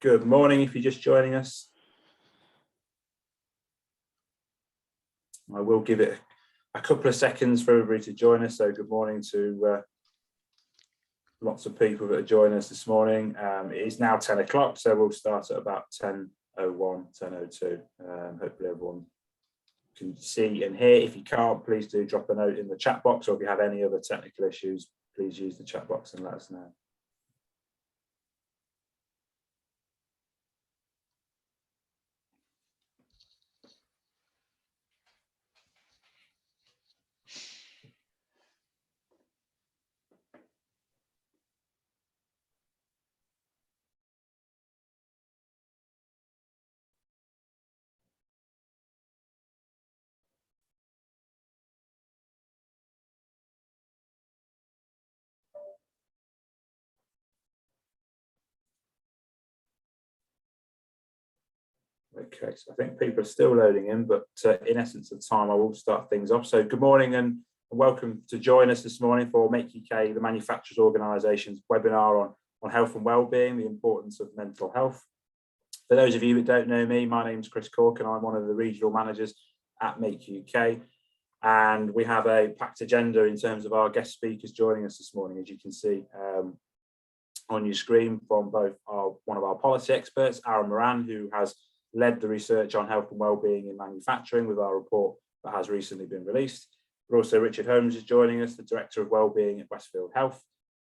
Good morning if you're just joining us. I will give it a couple of seconds for everybody to join us. So good morning to lots of people that are joining us this morning. It is now 10 o'clock, so we'll start at about 10:01, 10:02. Hopefully everyone can see and hear. If you can't, please do drop a note in the chat box, or if you have any other technical issues, please use the chat box and let us know. Okay, so I think people are still loading in, but in essence of time, I will start things off. So good morning and welcome to join us this morning for Make UK, the manufacturers organisation's webinar on health and wellbeing, the importance of mental health. For those of you that don't know me, my name's Chris Cork and I'm one of the regional managers at Make UK. And we have a packed agenda in terms of our guest speakers joining us this morning, as you can see on your screen, from both one of our policy experts, Aaron Moran, who has led the research on health and wellbeing in manufacturing with our report that has recently been released. But also Richard Holmes is joining us, the Director of Wellbeing at Westfield Health.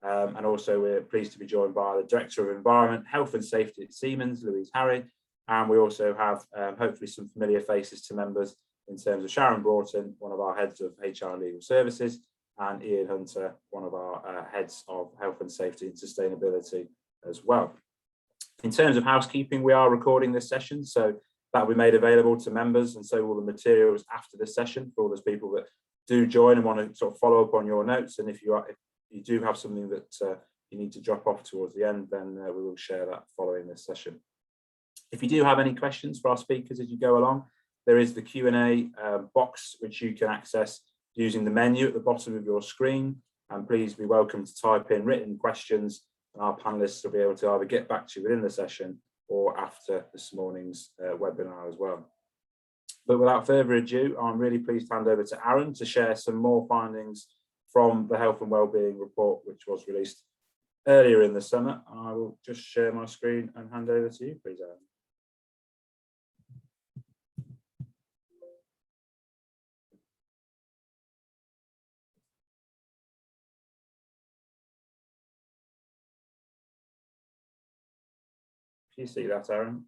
And also we're pleased to be joined by the Director of Environment, Health and Safety at Siemens, Louise Harry. And we also have hopefully some familiar faces to members in terms of Sharon Broughton, one of our heads of HR and Legal Services, and Ian Hunter, one of our heads of Health and Safety and Sustainability as well. In terms of housekeeping, we are recording this session, so that will be made available to members, and so will the materials after this session for all those people that do join and want to sort of follow up on your notes. And if you do have something that you need to drop off towards the end, then we will share that following this session. If you do have any questions for our speakers as you go along, there is the Q&A box which you can access using the menu at the bottom of your screen, and please be welcome to type in written questions. And our panelists will be able to either get back to you within the session or after this morning's webinar as well. But without further ado, I'm really pleased to hand over to Aaron to share some more findings from the Health and Wellbeing report, which was released earlier in the summer. I will just share my screen and hand over to you, please, Aaron. Can you see that, Aaron?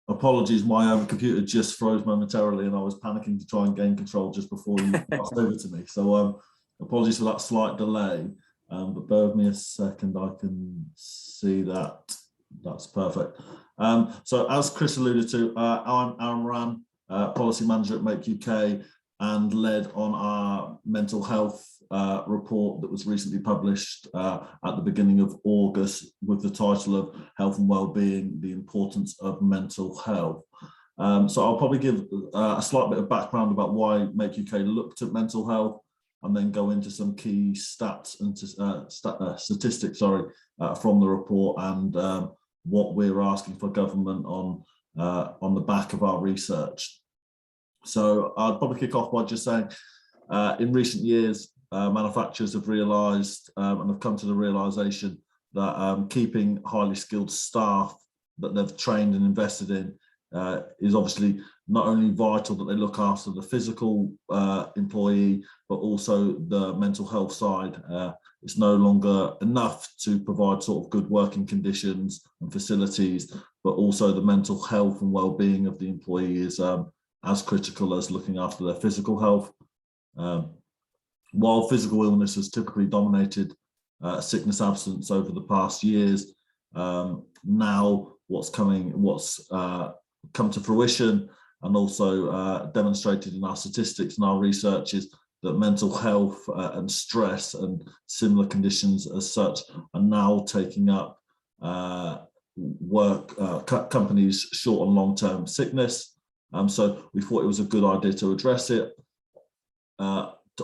Apologies, my computer just froze momentarily and I was panicking to try and gain control just before you passed over to me. So apologies for that slight delay, but bear with me a second, I can see that. That's perfect. So as Chris alluded to, I'm Aaron Moran, Policy Manager at Make UK, and led on our mental health report that was recently published at the beginning of August with the title of Health and Wellbeing, the Importance of Mental Health. So I'll probably give a slight bit of background about why Make UK looked at mental health, and then go into some key stats and statistics from the report, and what we're asking for government on the back of our research. So I'd probably kick off by just saying, in recent years, manufacturers have realised and have come to the realisation that keeping highly skilled staff that they've trained and invested in is obviously not only vital that they look after the physical employee, but also the mental health side. It's no longer enough to provide sort of good working conditions and facilities, but also the mental health and well-being of the employee is as critical as looking after their physical health. While physical illness has typically dominated sickness absence over the past years, now what's come to fruition and also demonstrated in our statistics and our research is that mental health and stress and similar conditions as such are now taking up companies' short and long-term sickness. So we thought it was a good idea to address it.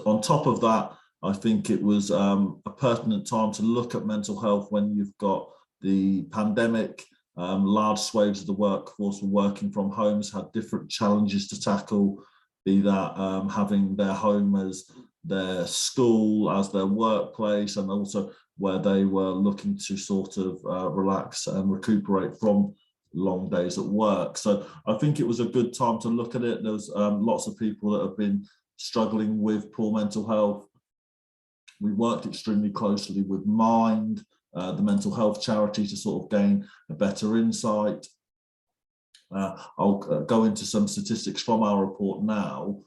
On top of that, I think it was a pertinent time to look at mental health when you've got the pandemic, large swathes of the workforce were working from homes, had different challenges to tackle, be that having their home as their school, as their workplace, and also where they were looking to sort of relax and recuperate from long days at work. So I think it was a good time to look at it. There's lots of people that have been struggling with poor mental health. We worked extremely closely with Mind, the mental health charity, to sort of gain a better insight. I'll go into some statistics from our report now,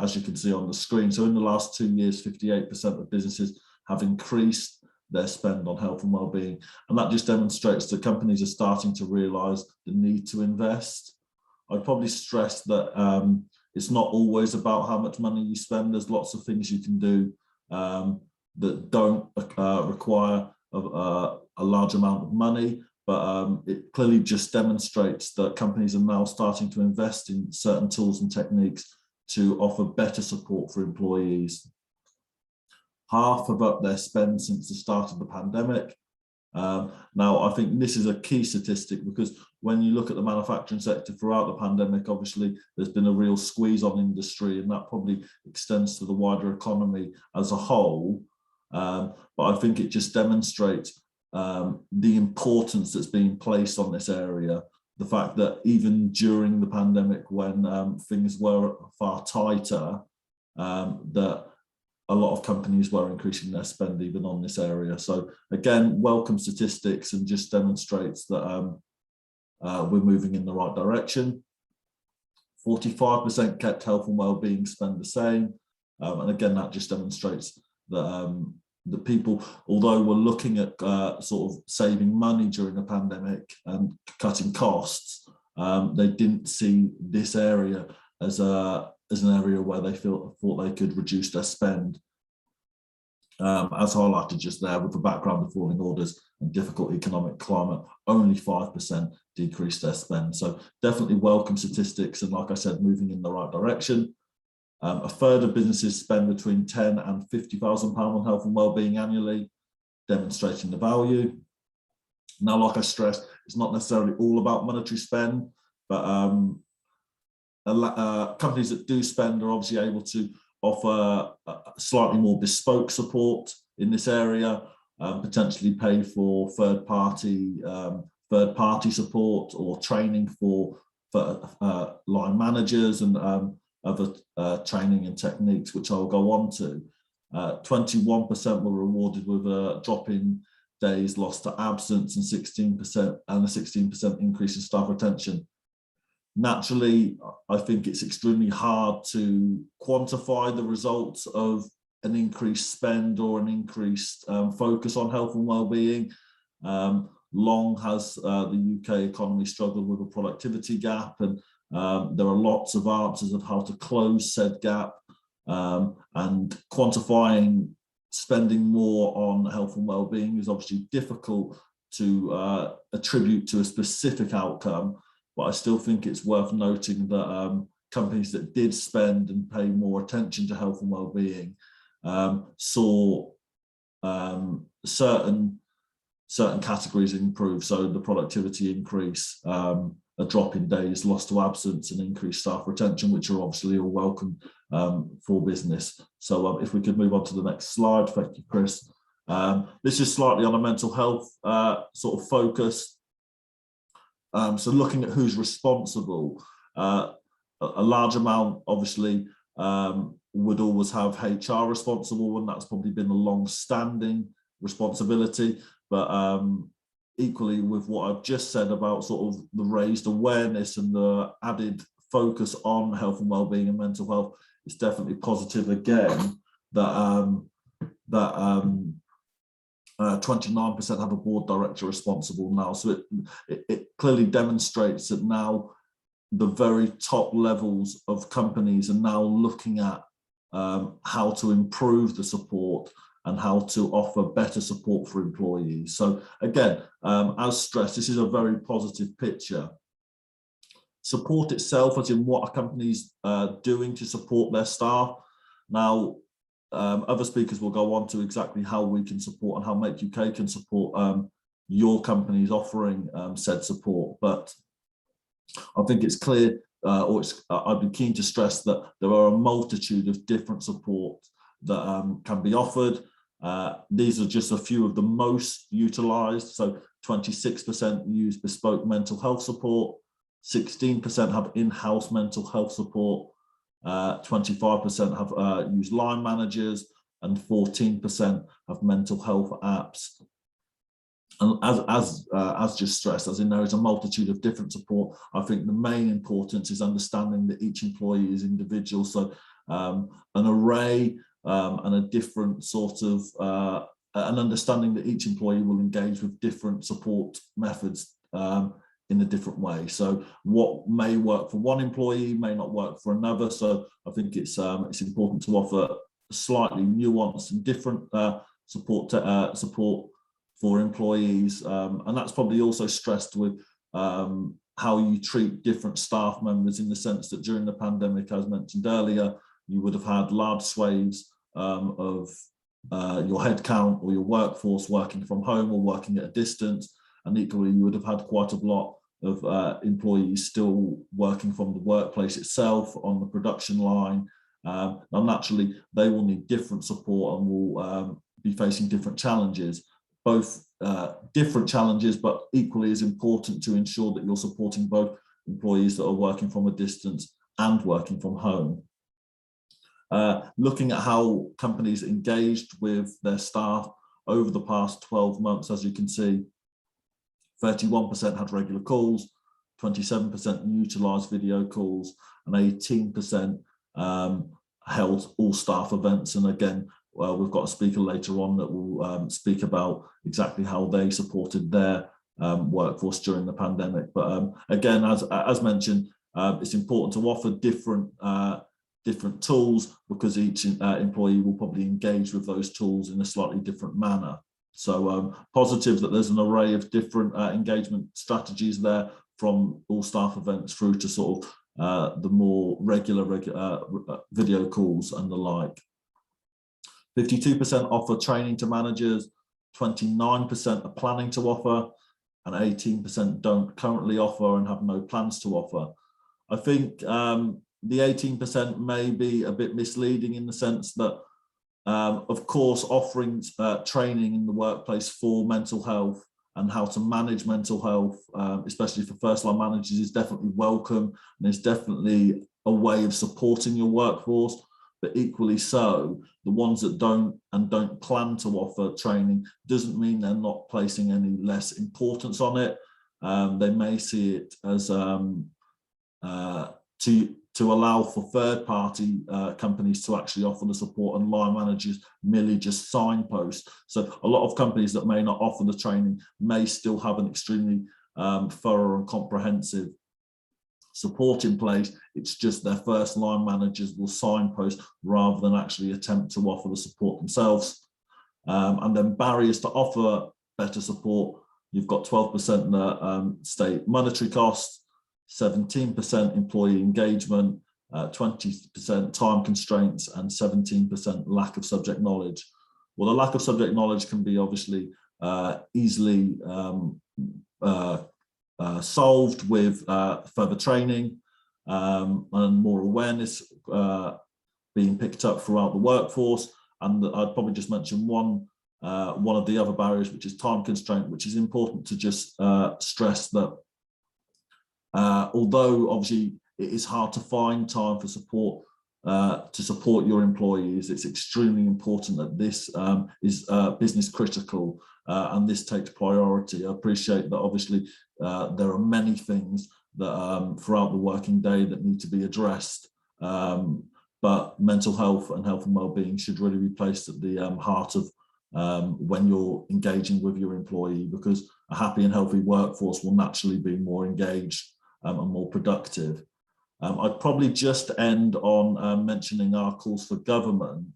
as you can see on the screen. So in the last 2 years, 58% of businesses have increased their spend on health and wellbeing. And that just demonstrates that companies are starting to realise the need to invest. I'd probably stress that it's not always about how much money you spend. There's lots of things you can do that don't require a large amount of money, but it clearly just demonstrates that companies are now starting to invest in certain tools and techniques to offer better support for employees. Half have upped their spend since the start of the pandemic. Now, I think this is a key statistic, because when you look at the manufacturing sector throughout the pandemic, obviously there's been a real squeeze on industry, and that probably extends to the wider economy as a whole. But I think it just demonstrates the importance that's being placed on this area. The fact that even during the pandemic, when things were far tighter, that a lot of companies were increasing their spend even on this area. So again, welcome statistics, and just demonstrates that we're moving in the right direction. 45% kept health and wellbeing spend the same. And again, that just demonstrates that the people, although we're looking at sort of saving money during a pandemic and cutting costs, they didn't see this area as an area where they thought they could reduce their spend. As highlighted just there, with the background of falling orders and difficult economic climate, only 5% decreased their spend. So definitely welcome statistics, and like I said, moving in the right direction. A third of businesses spend between £10,000 and £50,000 on health and wellbeing annually, demonstrating the value. Now, like I stressed, it's not necessarily all about monetary spend, but companies that do spend are obviously able to offer slightly more bespoke support in this area, potentially pay for third-party support or training for line managers and other training and techniques, which I'll go on to. 21% were rewarded with a drop in days lost to absence, and 16% increase in staff retention. Naturally, I think it's extremely hard to quantify the results of an increased spend or an increased focus on health and wellbeing. Long has the UK economy struggled with a productivity gap, and there are lots of answers of how to close said gap, and quantifying spending more on health and wellbeing is obviously difficult to attribute to a specific outcome. But I still think it's worth noting that companies that did spend and pay more attention to health and wellbeing saw certain categories improve. So the productivity increase, a drop in days lost to absence, and increased staff retention, which are obviously all welcome for business. So if we could move on to the next slide. Thank you, Chris. This is slightly on a mental health sort of focus. So looking at who's responsible, a large amount obviously would always have HR responsible, and that's probably been a long-standing responsibility. But equally, with what I've just said about sort of the raised awareness and the added focus on health and wellbeing and mental health, it's definitely positive again that 29% have a board director responsible now. So it clearly demonstrates that now the very top levels of companies are now looking at how to improve the support and how to offer better support for employees. So again, as stressed, this is a very positive picture. Support itself, as in what a company's doing to support their staff. Now, other speakers will go on to exactly how we can support and how Make UK can support your company is offering said support. But I think it's clear, I'd be keen to stress that there are a multitude of different support that can be offered. These are just a few of the most utilised. So 26% use bespoke mental health support, 16% have in-house mental health support, 25% have used line managers, and 14% have mental health apps. And as just stressed, as in there is a multitude of different support, I think the main importance is understanding that each employee is individual. So an array and a different sort of, an understanding that each employee will engage with different support methods in a different way. So what may work for one employee may not work for another. So I think it's important to offer slightly nuanced and different support for employees, and that's probably also stressed with how you treat different staff members, in the sense that during the pandemic, as mentioned earlier, you would have had large swathes of your headcount or your workforce working from home or working at a distance, and equally you would have had quite a lot of employees still working from the workplace itself on the production line. Now naturally they will need different support and will be facing different challenges. Both different challenges, but equally as important to ensure that you're supporting both employees that are working from a distance and working from home. Looking at how companies engaged with their staff over the past 12 months, as you can see, 31% had regular calls, 27% utilised video calls, and 18% held all staff events. And again, we've got a speaker later on that will speak about exactly how they supported their workforce during the pandemic. But again, as mentioned, it's important to offer different tools, because each employee will probably engage with those tools in a slightly different manner. So positive that there's an array of different engagement strategies there, from all staff events through to sort of the more regular video calls and the like. 52% offer training to managers, 29% are planning to offer, and 18% don't currently offer and have no plans to offer. I think the 18% may be a bit misleading, in the sense that, of course, offering training in the workplace for mental health and how to manage mental health, especially for first-line managers, is definitely welcome, and is definitely a way of supporting your workforce. But equally so, the ones that don't plan to offer training doesn't mean they're not placing any less importance on it. They may see it as to allow for third-party companies to actually offer the support, and line managers merely just signpost. So a lot of companies that may not offer the training may still have an extremely thorough and comprehensive support in place. It's just their first line managers will signpost rather than actually attempt to offer the support themselves. And then barriers to offer better support, you've got 12% that state monetary costs, 17% employee engagement, 20% time constraints, and 17% lack of subject knowledge. Well, the lack of subject knowledge can be obviously easily solved with further training and more awareness being picked up throughout the workforce. And I'd probably just mention one of the other barriers, which is time constraint, which is important to just stress that although obviously it is hard to find time for support to support your employees, it's extremely important that this is business critical and this takes priority. I appreciate that obviously there are many things that throughout the working day that need to be addressed, but mental health and well-being should really be placed at the heart of when you're engaging with your employee, because a happy and healthy workforce will naturally be more engaged and more productive. I'd probably just end on mentioning our calls for government.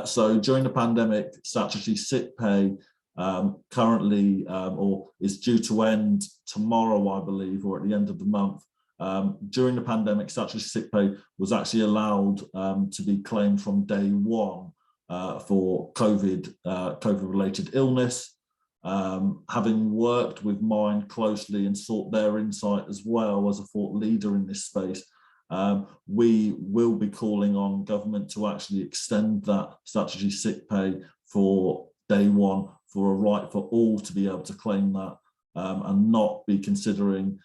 So during the pandemic, statutory sick pay currently or is due to end tomorrow, I believe, or at the end of the month. During the pandemic, statutory sick pay was actually allowed to be claimed from day one for COVID-related illness. Having worked with Mind closely and sought their insight as well as a thought leader in this space, we will be calling on government to actually extend that statutory sick pay for day one, for a right for all to be able to claim that, and not be considering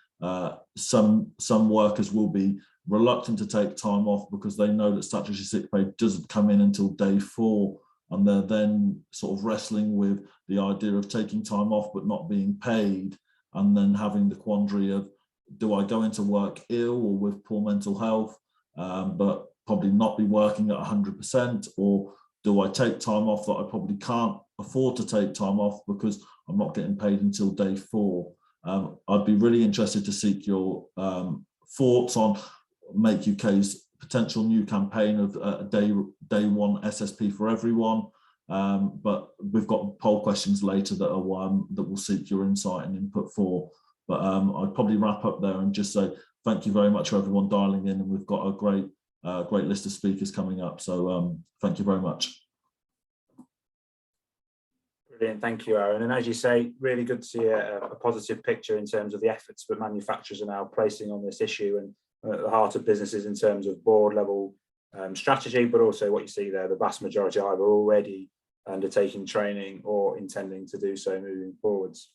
some workers will be reluctant to take time off because they know that statutory sick pay doesn't come in until day 4, and they're then sort of wrestling with the idea of taking time off but not being paid, and then having the quandary of, do I go into work ill or with poor mental health, but probably not be working at 100%, or do I take time off that I probably can't afford to take time off because I'm not getting paid until day 4? I'd be really interested to seek your thoughts on Make UK's potential new campaign of day one SSP for everyone. But we've got poll questions later that are that will seek your insight and input for. But I'd probably wrap up there and just say thank you very much for everyone dialing in, and we've got a great list of speakers coming up. So thank you very much. Brilliant, thank you, Aaron. And as you say, really good to see a positive picture in terms of the efforts that manufacturers are now placing on this issue, and at the heart of businesses in terms of board level strategy, but also what you see there, the vast majority are either already undertaking training or intending to do so moving forwards.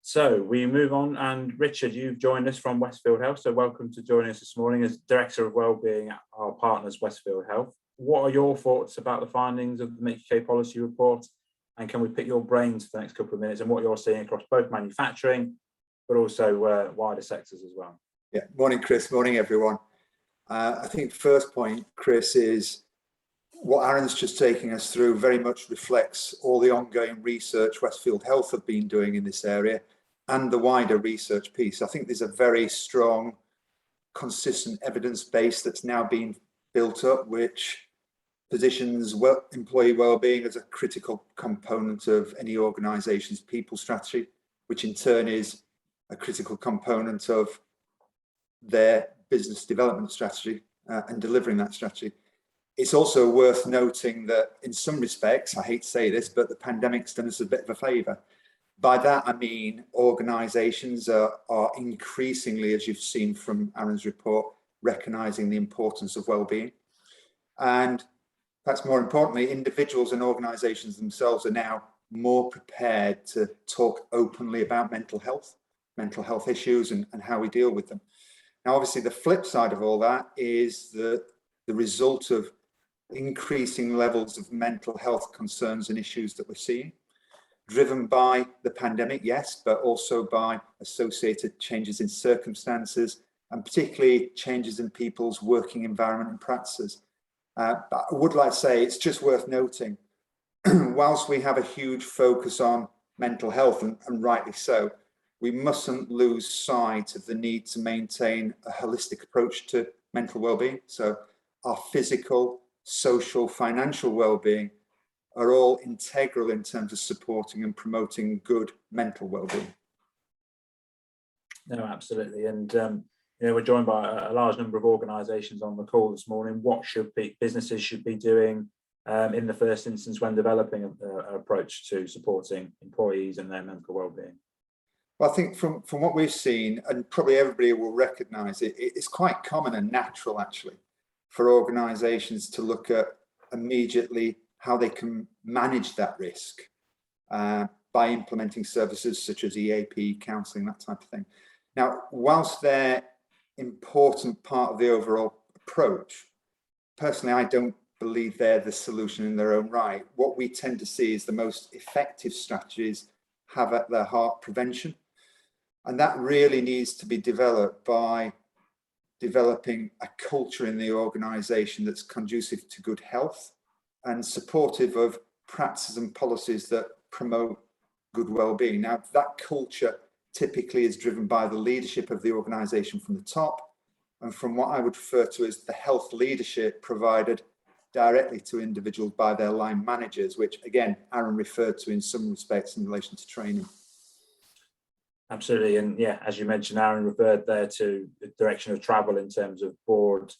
So we move on, and Richard, you've joined us from Westfield Health, so welcome to joining us this morning as Director of Wellbeing at our partners Westfield Health. What are your thoughts about the findings of the Make UK policy report, and can we pick your brains for the next couple of minutes and what you're seeing across both manufacturing but also wider sectors as well? Yeah, morning Chris, morning everyone. I think first point, Chris, is what Aaron's just taking us through very much reflects all the ongoing research Westfield Health have been doing in this area and the wider research piece. I think there's a very strong, consistent evidence base that's now being built up, which positions employee wellbeing as a critical component of any organisation's people strategy, which in turn is a critical component of their business development strategy and delivering that strategy. It's also worth noting that in some respects, I hate to say this, but the pandemic's done us a bit of a favour. By that, I mean organisations are increasingly, as you've seen from Aaron's report, recognising the importance of wellbeing. And perhaps more importantly, individuals and organisations themselves are now more prepared to talk openly about mental health issues and how we deal with them. Now, obviously, the flip side of all that is the result of increasing levels of mental health concerns and issues that we're seeing, driven by the pandemic, yes, but also by associated changes in circumstances and particularly changes in people's working environment and practices. But I would like to say it's just worth noting, whilst we have a huge focus on mental health, and rightly so, we mustn't lose sight of the need to maintain a holistic approach to mental well-being. So our physical, social, financial well-being are all integral in terms of supporting and promoting good mental well-being. No, absolutely. And we're joined by a large number of organisations on the call this morning. What businesses should be doing in the first instance when developing an approach to supporting employees and their mental well-being? Well, I think from what we've seen, and probably everybody will recognise it, it's quite common and natural actually for organisations to look at immediately how they can manage that risk by implementing services such as EAP, counselling, that type of thing. Now, whilst they're important part of the overall approach, personally, I don't believe they're the solution in their own right. What we tend to see is the most effective strategies have at their heart prevention. And that really needs to be developed by developing a culture in the organisation that's conducive to good health and supportive of practices and policies that promote good well-being. Now, that culture typically is driven by the leadership of the organisation from the top, and from what I would refer to as the health leadership provided directly to individuals by their line managers, which again, Aaron referred to in some respects in relation to training. Absolutely, and yeah, as you mentioned, Aaron referred there to the direction of travel in terms of board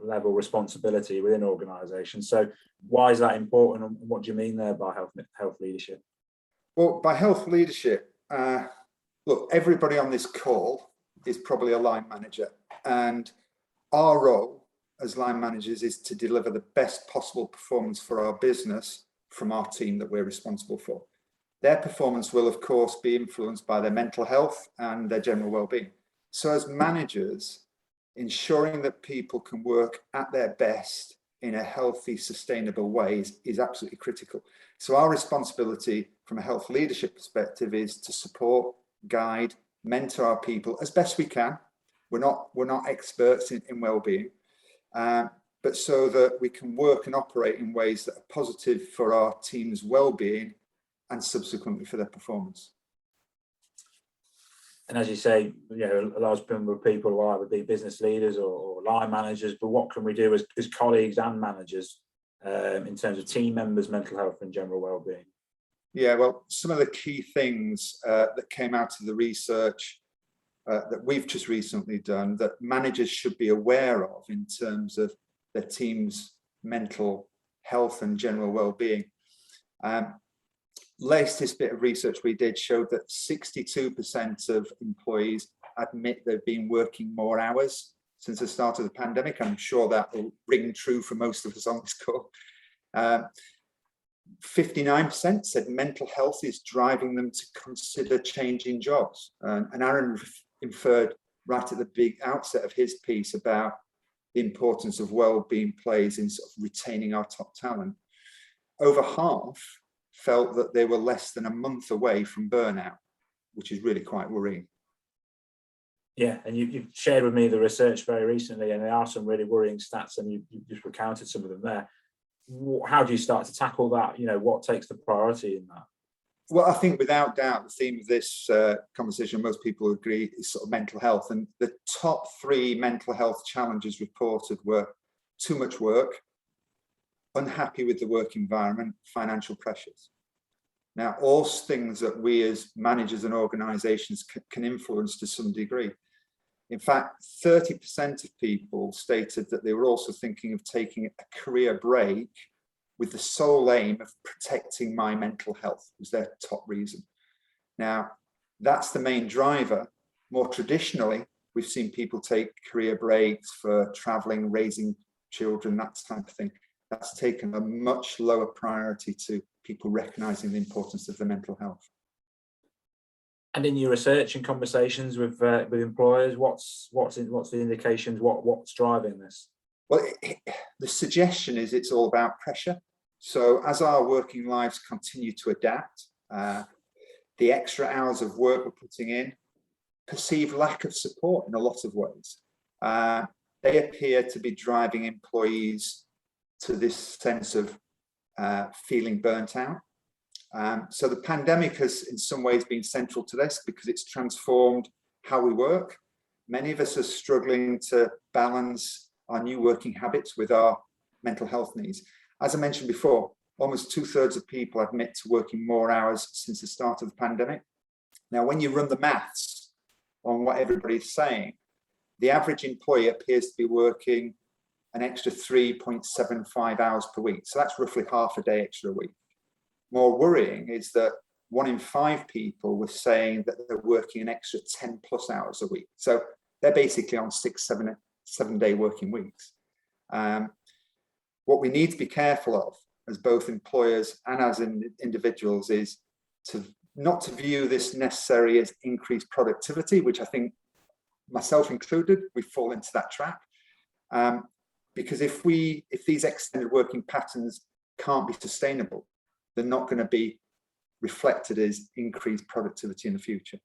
level responsibility within organisations. So why is that important, and what do you mean there by health leadership? Well, by health leadership, look, everybody on this call is probably a line manager, and our role as line managers is to deliver the best possible performance for our business from our team that we're responsible for. Their performance will, of course, be influenced by their mental health and their general well-being. So as managers, ensuring that people can work at their best in a healthy, sustainable way is absolutely critical. So our responsibility from a health leadership perspective is to support, guide, mentor our people as best we can. We're not experts in well-being, but so that we can work and operate in ways that are positive for our team's well-being and subsequently for their performance. And as you say, a large number of people will either be business leaders or line managers, but what can we do as colleagues and managers in terms of team members' mental health and general well-being? Yeah, well, some of the key things that came out of the research that we've just recently done that managers should be aware of in terms of their team's mental health and general well-being. Latest bit of research we did showed that 62% of employees admit they've been working more hours since the start of the pandemic. I'm sure that will ring true for most of us on this call. 59% said mental health is driving them to consider changing jobs. And Aaron inferred right at the big outset of his piece about the importance of well-being plays in sort of retaining our top talent. Over half felt that they were less than a month away from burnout, which is really quite worrying. Yeah, and you've shared with me the research very recently, and there are some really worrying stats, and you just recounted some of them there. How do you start to tackle that? What takes the priority in that? Well, I think without doubt, the theme of this conversation, most people agree, is sort of mental health. And the top 3 mental health challenges reported were too much work, unhappy with the work environment, financial pressures. Now, all things that we as managers and organisations can influence to some degree. In fact, 30% of people stated that they were also thinking of taking a career break with the sole aim of protecting my mental health was their top reason. Now, that's the main driver. More traditionally, we've seen people take career breaks for traveling, raising children, that type of thing. That's taken a much lower priority to people recognizing the importance of their mental health. And in your research and conversations with employers, what's the indications? What's driving this? Well, the suggestion is it's all about pressure. So as our working lives continue to adapt, the extra hours of work we're putting in, perceived lack of support in a lot of ways. They appear to be driving employees to this sense of feeling burnt out. So the pandemic has in some ways been central to this because it's transformed how we work. Many of us are struggling to balance our new working habits with our mental health needs. As I mentioned before, almost 2/3 of people admit to working more hours since the start of the pandemic. Now, when you run the maths on what everybody's saying, the average employee appears to be working an extra 3.75 hours per week. So that's roughly half a day extra a week. More worrying is that 1 in 5 people were saying that they're working an extra 10+ hours a week. So they're basically on 7-day working weeks. What we need to be careful of as both employers and as individuals is to not to view this necessarily as increased productivity, which I think myself included, we fall into that trap. Because if these extended working patterns can't be sustainable, they're not going to be reflected as increased productivity in the future.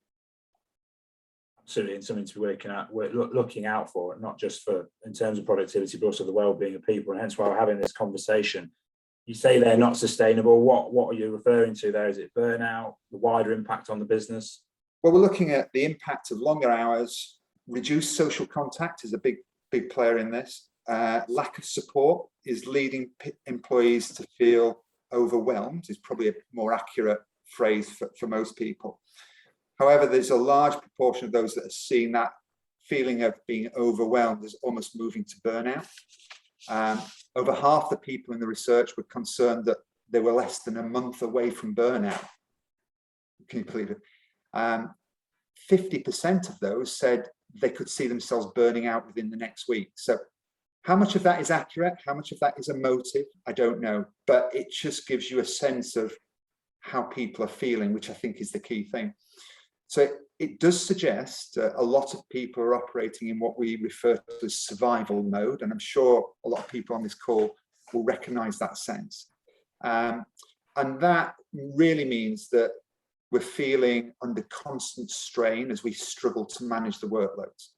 Absolutely, and something to be looking out for, not just for in terms of productivity, but also the well-being of people. And hence why we're having this conversation. You say they're not sustainable. What are you referring to there? Is it burnout, the wider impact on the business? Well, we're looking at the impact of longer hours. Reduced social contact is a big player in this. Lack of support is leading employees to feel overwhelmed, is probably a more accurate phrase for most people. However, there's a large proportion of those that are seeing that feeling of being overwhelmed as almost moving to burnout. Over half the people in the research were concerned that they were less than a month away from burnout. Can you believe it? 50% of those said they could see themselves burning out within the next week. So how much of that is accurate? How much of that is emotive? I don't know, but it just gives you a sense of how people are feeling, which I think is the key thing. So it does suggest a lot of people are operating in what we refer to as survival mode, and I'm sure a lot of people on this call will recognize that sense. And that really means that we're feeling under constant strain as we struggle to manage the workloads.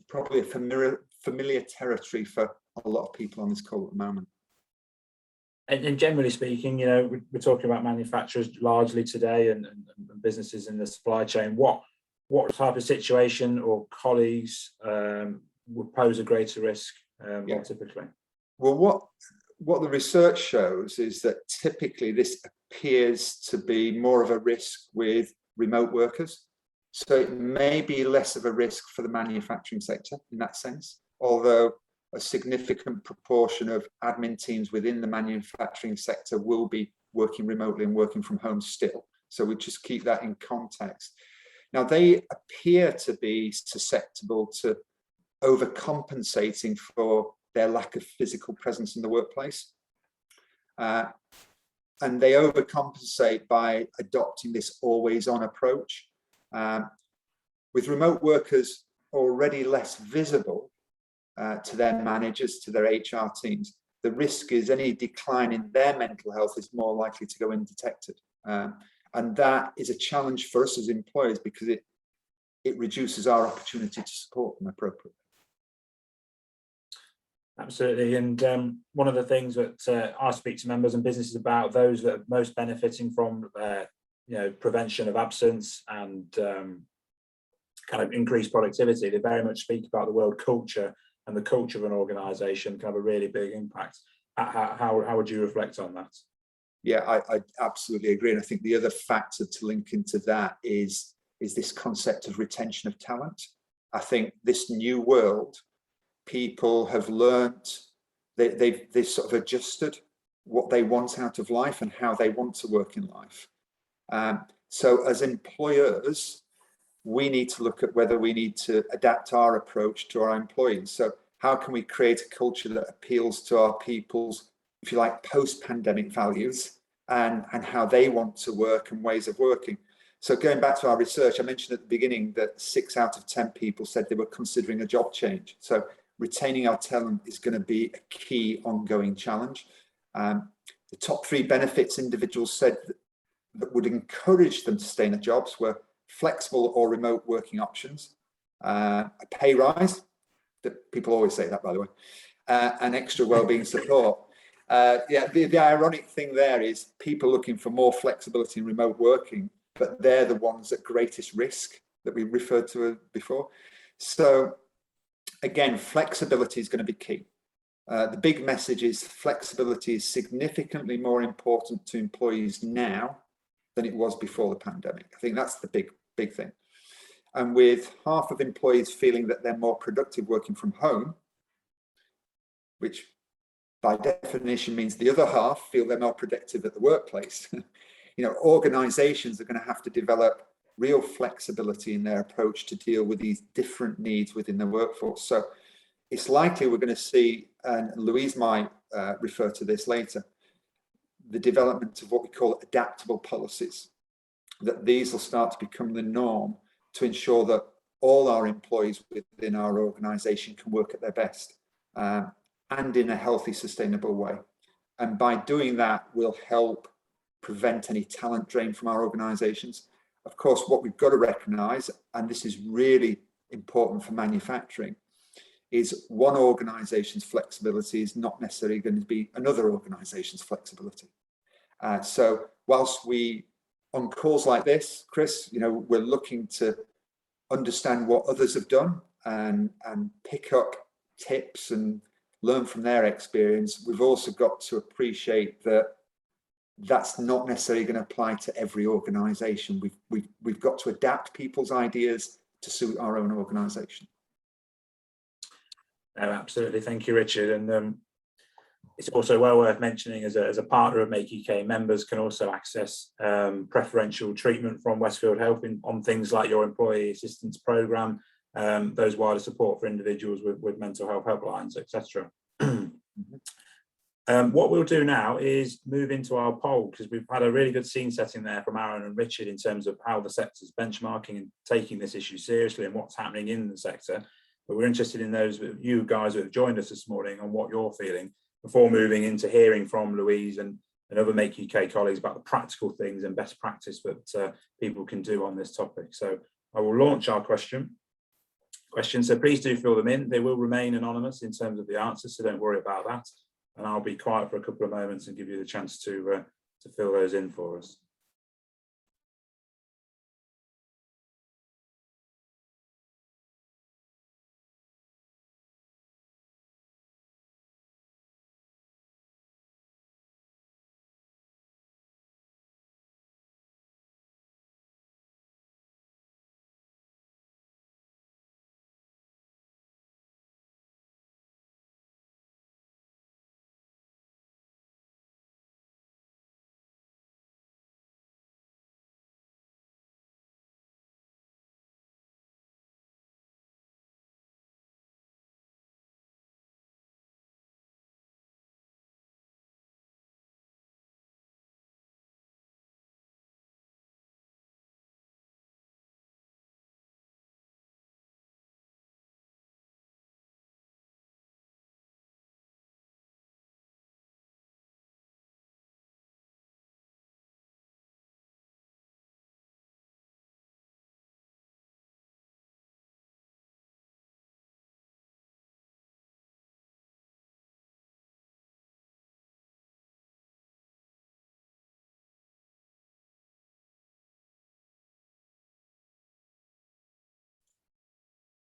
Probably a familiar territory for a lot of people on this call at the moment. And generally speaking, you know, we're talking about manufacturers largely today and businesses in the supply chain. What type of situation or colleagues would pose a greater risk more typically? Well, what the research shows is that typically this appears to be more of a risk with remote workers. So it may be less of a risk for the manufacturing sector in that sense, although a significant proportion of admin teams within the manufacturing sector will be working remotely and working from home still. So we just keep that in context. Now, they appear to be susceptible to overcompensating for their lack of physical presence in the workplace. And they overcompensate by adopting this always-on approach. With remote workers already less visible to their managers, to their HR teams, the risk is any decline in their mental health is more likely to go undetected. And that is a challenge for us as employers because it reduces our opportunity to support them appropriately. Absolutely. And one of the things that I speak to members and businesses about, those that are most benefiting from prevention of absence and kind of increased productivity, they very much speak about the word culture, and the culture of an organization can have a really big impact. How would you reflect on that? Yeah, I absolutely agree. And I think the other factor to link into that is this concept of retention of talent. I think this new world, people have learned, they've sort of adjusted what they want out of life and how they want to work in life. So as employers, we need to look at whether we need to adapt our approach to our employees. So how can we create a culture that appeals to our people's, if you like, post-pandemic values and how they want to work and ways of working? So going back to our research, I mentioned at the beginning that 6 out of 10 people said they were considering a job change. So retaining our talent is going to be a key ongoing challenge. The top 3 benefits individuals said that would encourage them to stay in their jobs were flexible or remote working options, a pay rise, that people always say that, by the way, and extra wellbeing support. The ironic thing there is people looking for more flexibility in remote working, but they're the ones at greatest risk that we referred to before. So again, flexibility is going to be key. The big message is flexibility is significantly more important to employees now than it was before the pandemic. I think that's the big thing. And with half of employees feeling that they're more productive working from home, which by definition means the other half feel they're more productive at the workplace, organizations are going to have to develop real flexibility in their approach to deal with these different needs within the workforce. So it's likely we're going to see, and Louise might refer to this later, the development of what we call adaptable policies, that these will start to become the norm to ensure that all our employees within our organization can work at their best and in a healthy, sustainable way. And by doing that, we'll help prevent any talent drain from our organizations. Of course, what we've got to recognize, and this is really important for manufacturing, is one organization's flexibility is not necessarily going to be another organization's flexibility. So whilst we, on calls like this, Chris, we're looking to understand what others have done and pick up tips and learn from their experience, we've also got to appreciate that that's not necessarily going to apply to every organization. We've got to adapt people's ideas to suit our own organisation. Absolutely, thank you, Richard. And it's also well worth mentioning, as a partner of Make UK, members can also access preferential treatment from Westfield Health on things like your employee assistance programme, those wider support for individuals with mental health helplines, etc. What we'll do now is move into our poll, because we've had a really good scene setting there from Aaron and Richard in terms of how the sector's benchmarking and taking this issue seriously and what's happening in the sector. But we're interested in those of you guys that have joined us this morning on what you're feeling, before moving into hearing from Louise and other Make UK colleagues about the practical things and best practice that people can do on this topic. So I will launch our questions, so please do fill them in. They will remain anonymous in terms of the answers, so don't worry about that. And I'll be quiet for a couple of moments and give you the chance to fill those in for us.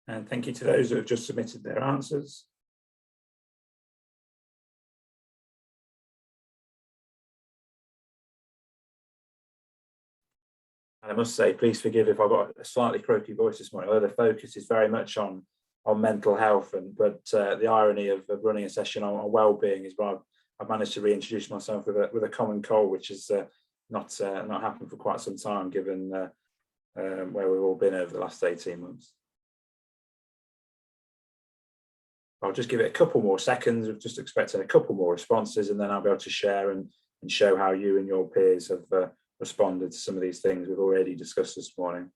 And thank you to those who have just submitted their answers. And I must say, please forgive if I've got a slightly croaky voice this morning, although the focus is very much on mental health. But the irony of running a session on well-being is why I've managed to reintroduce myself with a common cold, which is not happened for quite some time, given where we've all been over the last 18 months. I'll just give it a couple more seconds. I'm just expecting a couple more responses, and then I'll be able to share and show how you and your peers have responded to some of these things we've already discussed this morning.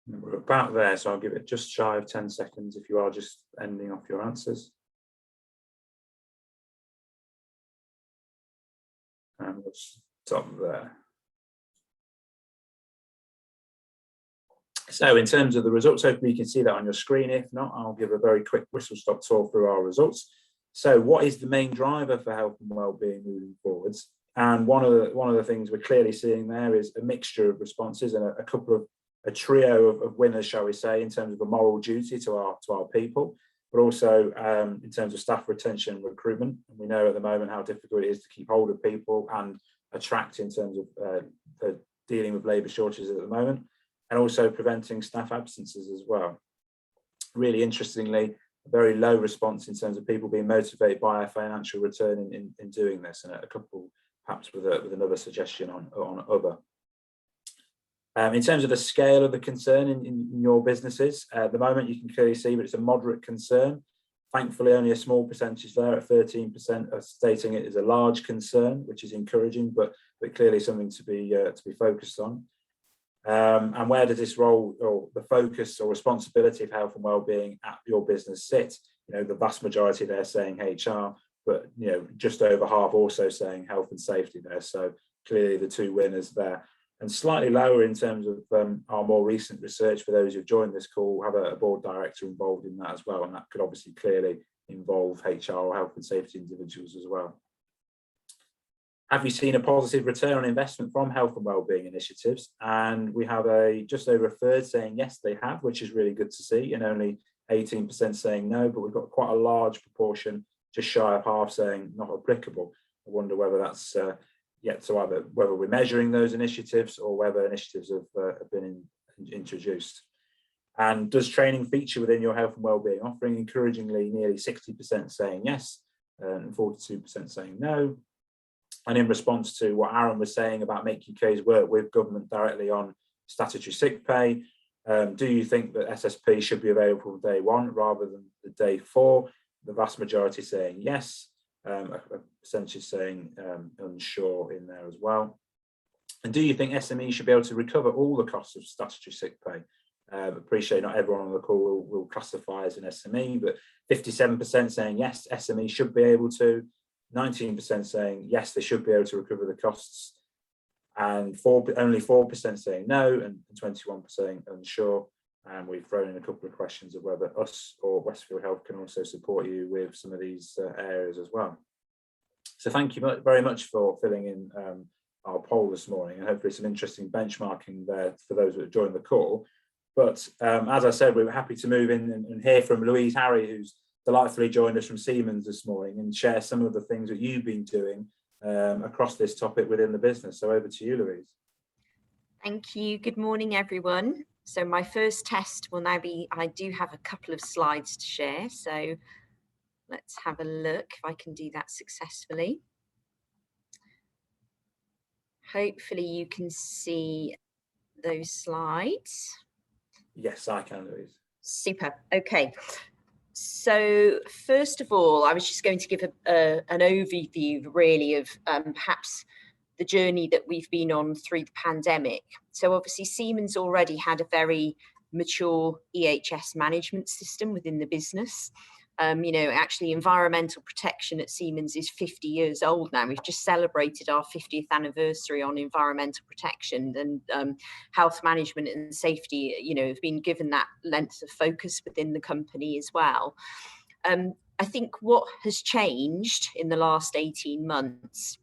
And we're about there, so I'll give it just shy of 10 seconds if you are just ending off your answers. And we'll stop there. So in terms of the results, hopefully you can see that on your screen. If not, I'll give a very quick whistle-stop tour through our results. So what is the main driver for health and wellbeing moving forwards? And one of the things we're clearly seeing there is a mixture of responses and a trio of winners, shall we say, in terms of a moral duty to our people, but also in terms of staff retention and recruitment. And we know at the moment how difficult it is to keep hold of people and attract in terms of dealing with labour shortages at the moment, and also preventing staff absences as well. Really interestingly, a very low response in terms of people being motivated by a financial return in doing this, and a couple perhaps with another suggestion on other. In terms of the scale of the concern in your businesses, at the moment you can clearly see that it's a moderate concern. Thankfully, only a small percentage there at 13% are stating it is a large concern, which is encouraging, but clearly something to be focused on. And where does this role or the focus or responsibility of health and wellbeing at your business sit? You know, the vast majority there saying HR, but just over half also saying health and safety there. So clearly the two winners there. And slightly lower in terms of our more recent research, for those who've joined this call, have a board director involved in that as well. And that could obviously clearly involve HR or health and safety individuals as well. Have you seen a positive return on investment from health and wellbeing initiatives? And we have just over a third saying yes, they have, which is really good to see, and only 18% saying no, but we've got quite a large proportion, just shy of half, saying not applicable. I wonder whether that's yet to either whether we're measuring those initiatives or whether initiatives have been introduced. And does training feature within your health and wellbeing offering? Encouragingly, nearly 60% saying yes and 42% saying no. And in response to what Aaron was saying about Make UK's work with government directly on statutory sick pay, do you think that SSP should be available from day one rather than the day 4? The vast majority saying yes, a percentage saying unsure in there as well. And do you think SMEs should be able to recover all the costs of statutory sick pay? Appreciate not everyone on the call will classify as an SME, but 57% saying yes, SME should be able to, 19% saying yes, they should be able to recover the costs, and only 4% saying no, and 21% saying unsure. And we've thrown in a couple of questions of whether us or Westfield Health can also support you with some of these areas as well. So thank you very much for filling in our poll this morning, and hopefully some interesting benchmarking there for those that have joined the call. But as I said, we were happy to move in and hear from Louise Harry, who's delightfully joined us from Siemens this morning, and share some of the things that you've been doing across this topic within the business. So over to you, Louise. Thank you. Good morning, everyone. So my first test will now be, I do have a couple of slides to share. So let's have a look if I can do that successfully. Hopefully you can see those slides. Yes, I can, Louise. Super. Okay. So first of all, I was just going to give an overview really of perhaps the journey that we've been on through the pandemic. So obviously Siemens already had a very mature EHS management system within the business. You know, actually environmental protection at Siemens is 50 years old now. We've just celebrated our 50th anniversary on environmental protection, and health management and safety, you know, have been given that length of focus within the company as well. I think what has changed in the last 18 months,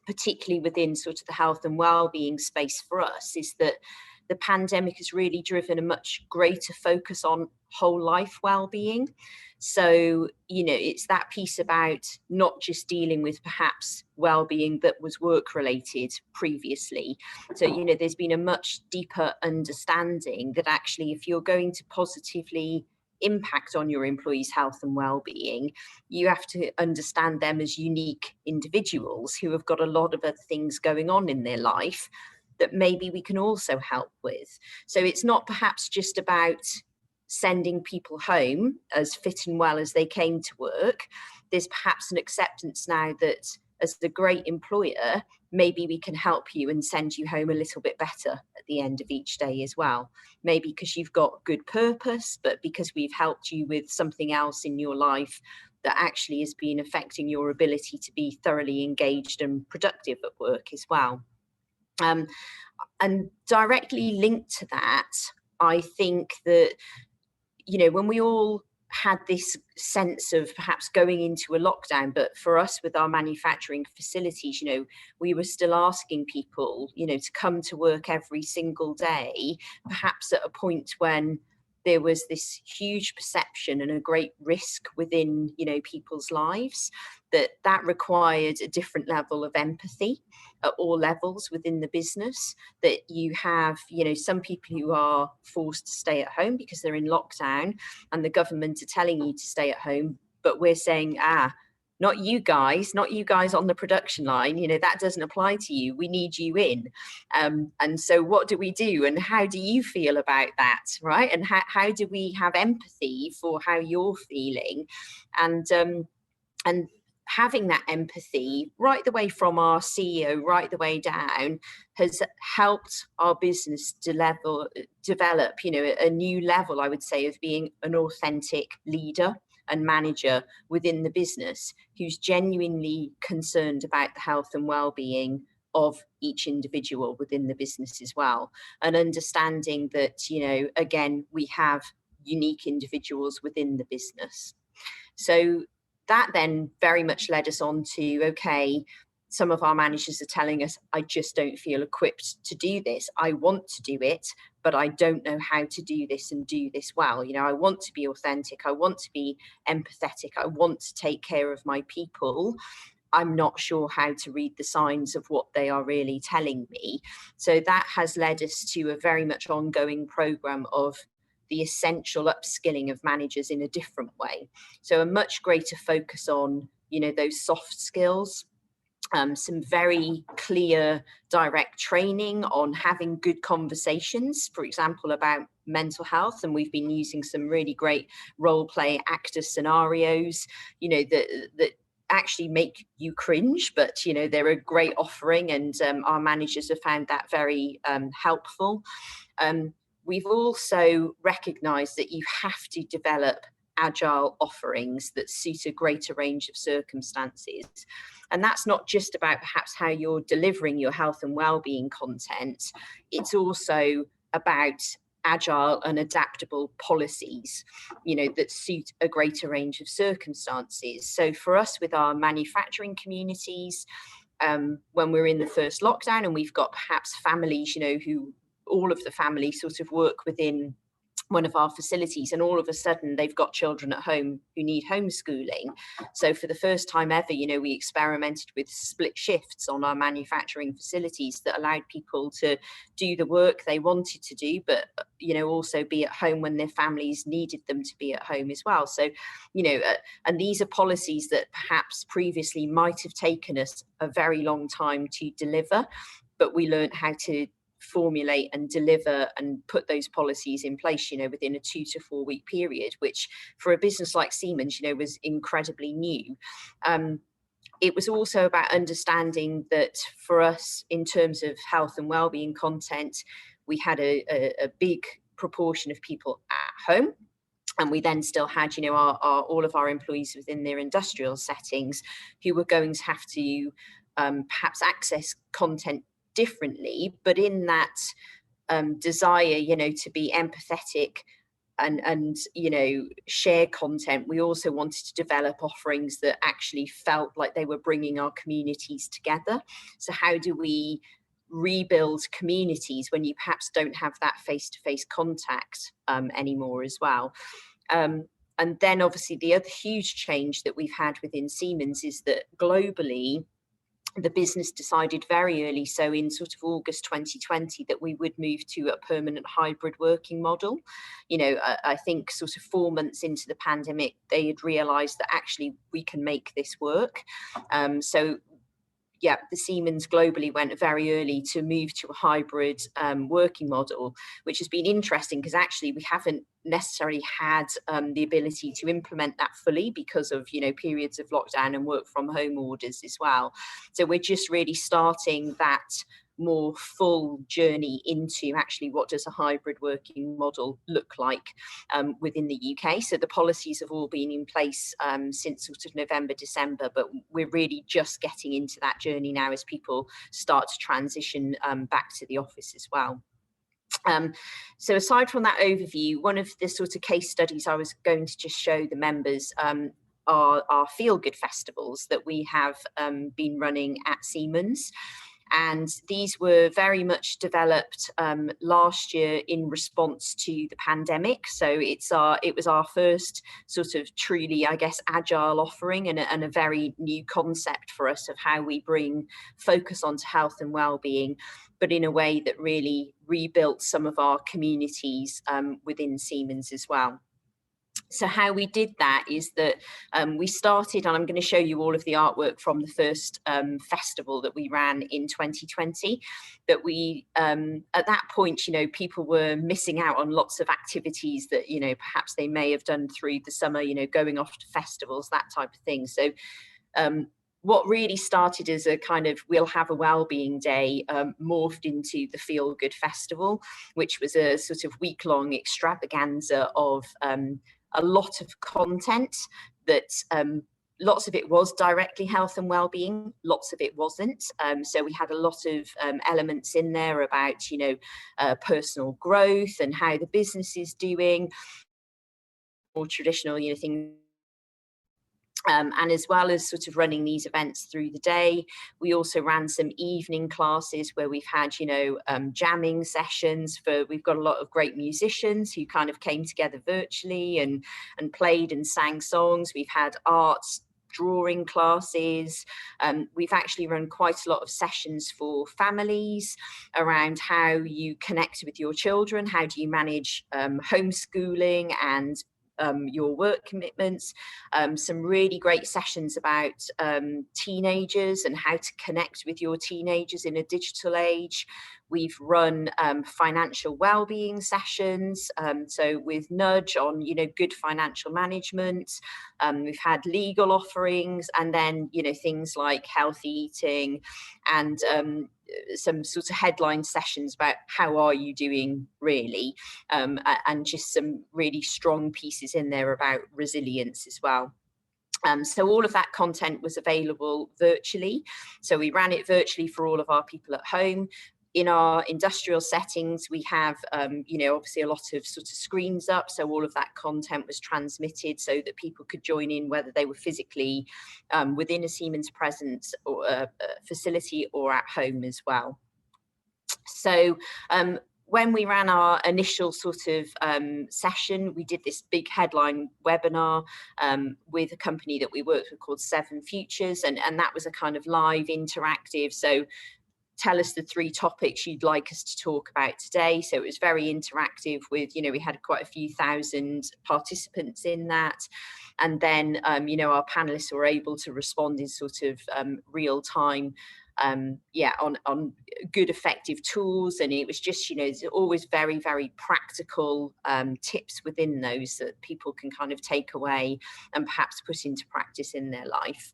particularly within sort of the health and well-being space for us, is that the pandemic has really driven a much greater focus on whole life well-being. So, you know, it's that piece about not just dealing with perhaps well-being that was work-related previously. So, you know, there's been a much deeper understanding that actually if you're going to positively impact on your employees' health and well-being, you have to understand them as unique individuals who have got a lot of other things going on in their life that maybe we can also help with. So it's not perhaps just about sending people home as fit and well as they came to work. There's perhaps an acceptance now that as the great employer, maybe we can help you and send you home a little bit better at the end of each day as well. Maybe because you've got good purpose, but because we've helped you with something else in your life that actually has been affecting your ability to be thoroughly engaged and productive at work as well. And directly linked to that, I think that, you know, when we all had this sense of perhaps going into a lockdown, but for us with our manufacturing facilities, you know, we were still asking people, you know, to come to work every single day, perhaps at a point when there was this huge perception and a great risk within, you know, people's lives, that required a different level of empathy at all levels within the business. That you have, you know, some people who are forced to stay at home because they're in lockdown and the government are telling you to stay at home, but we're saying, not you guys on the production line, you know, that doesn't apply to you. We need you in. And so what do we do? And how do you feel about that, right? And how do we have empathy for how you're feeling? And having that empathy right the way from our CEO right the way down has helped our business develop, you know, a new level, I would say, of being an authentic leader and manager within the business who's genuinely concerned about the health and well-being of each individual within the business as well. And understanding that, you know, again, we have unique individuals within the business. So that then very much led us on to, okay, some of our managers are telling us, I just don't feel equipped to do this. I want to do it, but I don't know how to do this and do this well. You know, I want to be authentic. I want to be empathetic. I want to take care of my people. I'm not sure how to read the signs of what they are really telling me. So that has led us to a very much ongoing program of the essential upskilling of managers in a different way. So a much greater focus on, you know, those soft skills, some very clear, direct training on having good conversations, for example, about mental health. And we've been using some really great role play actor scenarios, you know, that actually make you cringe, but, you know, they're a great offering, and our managers have found that very helpful. We've also recognised that you have to develop agile offerings that suit a greater range of circumstances. And that's not just about perhaps how you're delivering your health and wellbeing content, it's also about agile and adaptable policies, you know, that suit a greater range of circumstances. So for us, with our manufacturing communities, when we're in the first lockdown and we've got perhaps families, you know, who all of the family sort of work within one of our facilities, and all of a sudden they've got children at home who need homeschooling. So for the first time ever, you know, we experimented with split shifts on our manufacturing facilities that allowed people to do the work they wanted to do, but, you know, also be at home when their families needed them to be at home as well. So, you know, and these are policies that perhaps previously might have taken us a very long time to deliver, but we learned how to formulate and deliver and put those policies in place, you know, within a 2 to 4 week period, which for a business like Siemens, you know, was incredibly new. It was also about understanding that for us, in terms of health and wellbeing content, we had a big proportion of people at home. And we then still had, you know, all of our employees within their industrial settings who were going to have to perhaps access content differently, but in that desire, you know, to be empathetic and you know, share content, we also wanted to develop offerings that actually felt like they were bringing our communities together. So how do we rebuild communities when you perhaps don't have that face-to-face contact anymore as well? And then obviously the other huge change that we've had within Siemens is that globally, the business decided very early, so in sort of August 2020, that we would move to a permanent hybrid working model. You know, I think sort of 4 months into the pandemic, they had realised that actually we can make this work. So yeah, the Siemens globally went very early to move to a hybrid working model, which has been interesting because actually we haven't necessarily had the ability to implement that fully because of, you know, periods of lockdown and work from home orders as well. So we're just really starting that more full journey into actually what does a hybrid working model look like within the UK. So the policies have all been in place since sort of November, December, but we're really just getting into that journey now as people start to transition back to the office as well. So aside from that overview, one of the sort of case studies I was going to just show the members are feel-good festivals that we have been running at Siemens. And these were very much developed last year in response to the pandemic. So it was our first sort of truly, I guess, agile offering and a very new concept for us of how we bring focus onto health and well-being, but in a way that really rebuilt some of our communities within Siemens as well. So how we did that is that we started, and I'm going to show you all of the artwork from the first festival that we ran in 2020, that we, at that point, you know, people were missing out on lots of activities that, you know, perhaps they may have done through the summer, you know, going off to festivals, that type of thing. So what really started as a kind of we'll have a wellbeing day morphed into the Feel Good Festival, which was a sort of week-long extravaganza of a lot of content that lots of it was directly health and well-being, lots of it wasn't. So we had a lot of elements in there about, you know, personal growth and how the business is doing, more traditional, you know, things And as well as sort of running these events through the day, we also ran some evening classes where we've had, jamming sessions we've got a lot of great musicians who kind of came together virtually and played and sang songs. We've had arts, drawing classes. We've actually run quite a lot of sessions for families around how you connect with your children, how do you manage homeschooling and your work commitments. Some really great sessions about teenagers and how to connect with your teenagers in a digital age. We've run financial well-being sessions, so with Nudge on, good financial management. We've had legal offerings, and then, things like healthy eating and some sort of headline sessions about how are you doing really, and just some really strong pieces in there about resilience as well. So all of that content was available virtually. So we ran it virtually for all of our people at home. In our industrial settings, we have, obviously a lot of sort of screens up. So all of that content was transmitted so that people could join in, whether they were physically within a Siemens presence or a facility or at home as well. So when we ran our initial sort of session, we did this big headline webinar with a company that we worked with called 7 Futures, and that was a kind of live interactive. So tell us the 3 topics you'd like us to talk about today. So it was very interactive with, we had quite a few thousand participants in that. And then, our panelists were able to respond in sort of real time, on good, effective tools. And it was just, it's always very, very practical tips within those that people can kind of take away and perhaps put into practice in their life.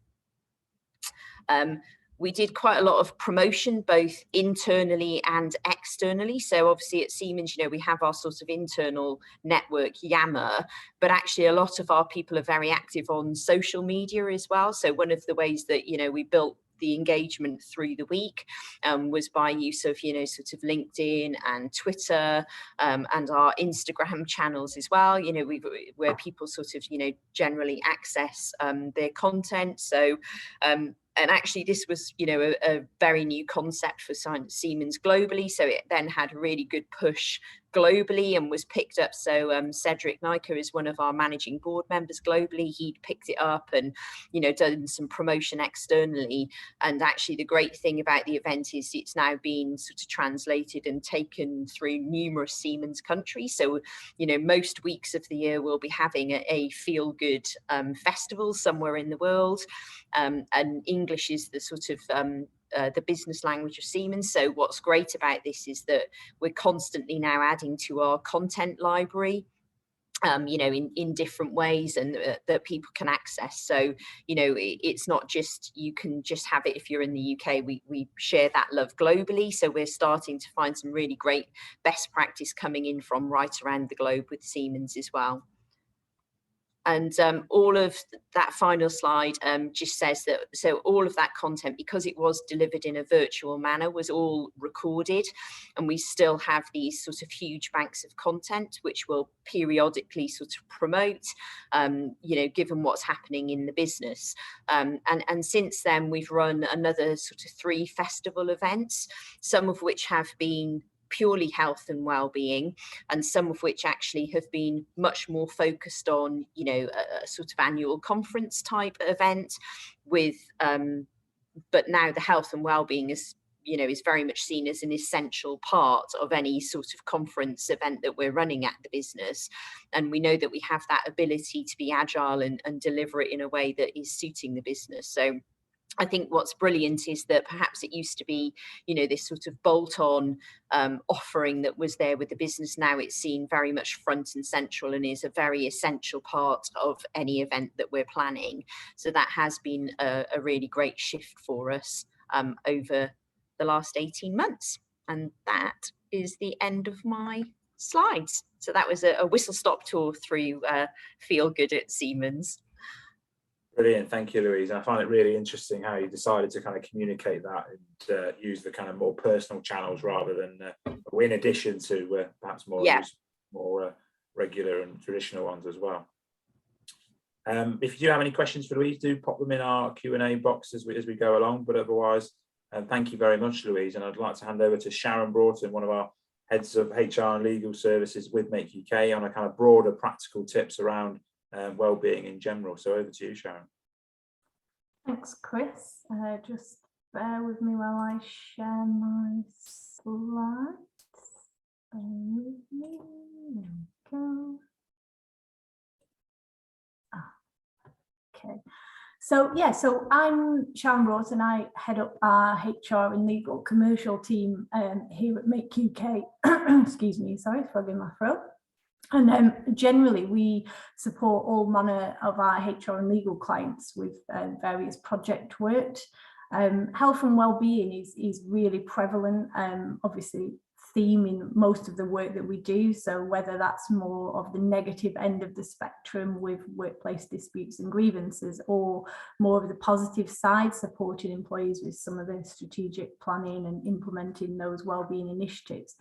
We did quite a lot of promotion, both internally and externally. So obviously at Siemens, we have our sort of internal network, Yammer, but actually a lot of our people are very active on social media as well. So one of the ways that, we built the engagement through the week was by use of, sort of LinkedIn and Twitter and our Instagram channels as well, where people sort of, generally access their content. So, and actually this was, a very new concept for Siemens globally. So it then had a really good push globally and was picked up. So Cedric Nyker is one of our managing board members globally. He'd picked it up and, done some promotion externally. And actually the great thing about the event is it's now been sort of translated and taken through numerous Siemens countries. So, most weeks of the year we'll be having a feel-good festival somewhere in the world. And English is the sort of the business language of Siemens. So what's great about this is that we're constantly now adding to our content library, in different ways, and that people can access. So, it's not just, you can just have it if you're in the UK. We share that love globally. So we're starting to find some really great best practice coming in from right around the globe with Siemens as well. And all of that final slide just says that, so all of that content, because it was delivered in a virtual manner, was all recorded. And we still have these sort of huge banks of content, which we'll periodically sort of promote, given what's happening in the business. And since then, we've run another sort of 3 festival events, some of which have been purely health and well-being, and some of which actually have been much more focused on, a sort of annual conference type event with, but now the health and well-being is, is very much seen as an essential part of any sort of conference event that we're running at the business. And we know that we have that ability to be agile and deliver it in a way that is suiting the business. So I think what's brilliant is that perhaps it used to be, this sort of bolt-on offering that was there with the business. Now it's seen very much front and central and is a very essential part of any event that we're planning. So that has been a really great shift for us over the last 18 months. And that is the end of my slides. So that was a whistle-stop tour through Feel Good at Siemens. Brilliant, thank you, Louise. I find it really interesting how you decided to kind of communicate that and use the kind of more personal channels rather than, in addition to perhaps more regular and traditional ones as well. If you do have any questions for Louise, do pop them in our Q&A box as we go along. But otherwise, thank you very much, Louise. And I'd like to hand over to Sharon Broughton, one of our heads of HR and legal services with Make UK, on a kind of broader practical tips around wellbeing in general. So over to you, Sharon. Thanks, Chris. Just bear with me while I share my slides. Bear with me. There we go. Okay. So I'm Sharon Broughton. I head up our HR and legal commercial team here at Make UK. Excuse me, sorry, frog in my throat. And generally, we support all manner of our HR and legal clients with various project work. Health and wellbeing is really prevalent, obviously theme in most of the work that we do. So whether that's more of the negative end of the spectrum with workplace disputes and grievances, or more of the positive side, supporting employees with some of the strategic planning and implementing those wellbeing initiatives.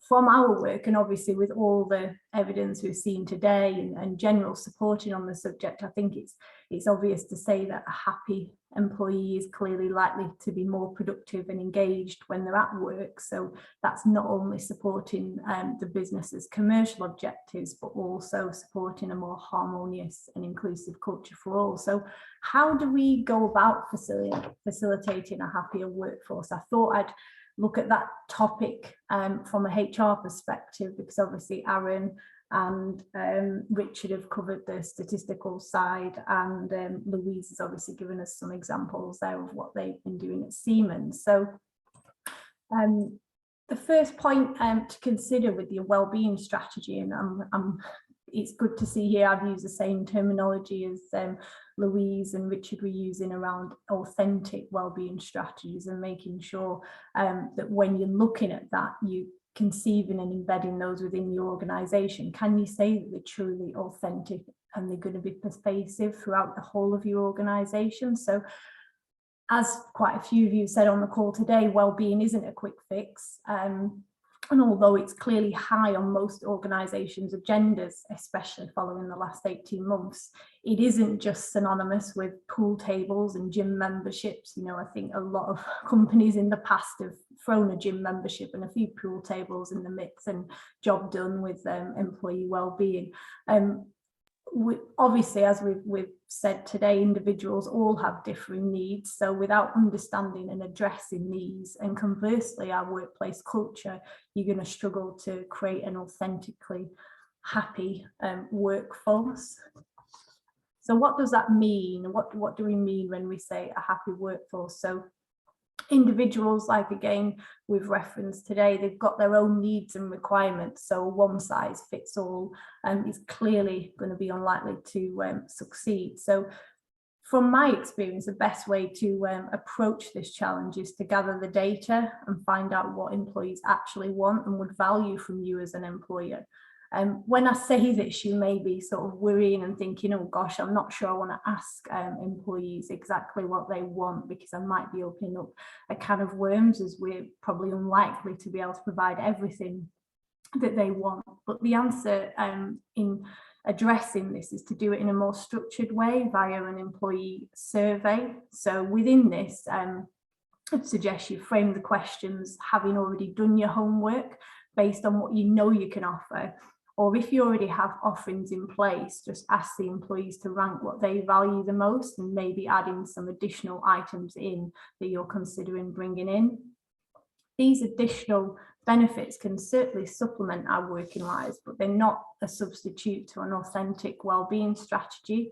From our work, and obviously with all the evidence we've seen today and general supporting on the subject, I think it's obvious to say that a happy employee is clearly likely to be more productive and engaged when they're at work. So that's not only supporting the business's commercial objectives, but also supporting a more harmonious and inclusive culture for all. So how do we go about facilitating a happier workforce? I thought I'd look at that topic from a HR perspective, because obviously Aaron and Richard have covered the statistical side, and Louise has obviously given us some examples there of what they've been doing at Siemens. So the first point to consider with your wellbeing strategy, and it's good to see here I've used the same terminology as Louise and Richard were using around authentic wellbeing strategies, and making sure that when you're looking at that, you conceiving and embedding those within your organisation. Can you say that they're truly authentic and they're going to be pervasive throughout the whole of your organisation? So as quite a few of you said on the call today, wellbeing isn't a quick fix. And although it's clearly high on most organisations' agendas, especially following the last 18 months, it isn't just synonymous with pool tables and gym memberships. You know, I think a lot of companies in the past have thrown a gym membership and a few pool tables in the mix and job done with employee well-being. Obviously, as we've said today, individuals all have differing needs. So without understanding and addressing these, and conversely our workplace culture, you're going to struggle to create an authentically happy workforce. So what does that mean? What do we mean when we say a happy workforce? So individuals, like again we've referenced today, they've got their own needs and requirements, so one size fits all is clearly going to be unlikely to succeed. So from my experience, the best way to approach this challenge is to gather the data and find out what employees actually want and would value from you as an employer. When I say this, you may be sort of worrying and thinking, oh gosh, I'm not sure I want to ask employees exactly what they want, because I might be opening up a can of worms, as we're probably unlikely to be able to provide everything that they want. But the answer in addressing this is to do it in a more structured way via an employee survey. So within this, I'd suggest you frame the questions having already done your homework based on what you know you can offer. Or if you already have offerings in place, just ask the employees to rank what they value the most, and maybe adding some additional items in that you're considering bringing in. These additional benefits can certainly supplement our working lives, but they're not a substitute to an authentic wellbeing strategy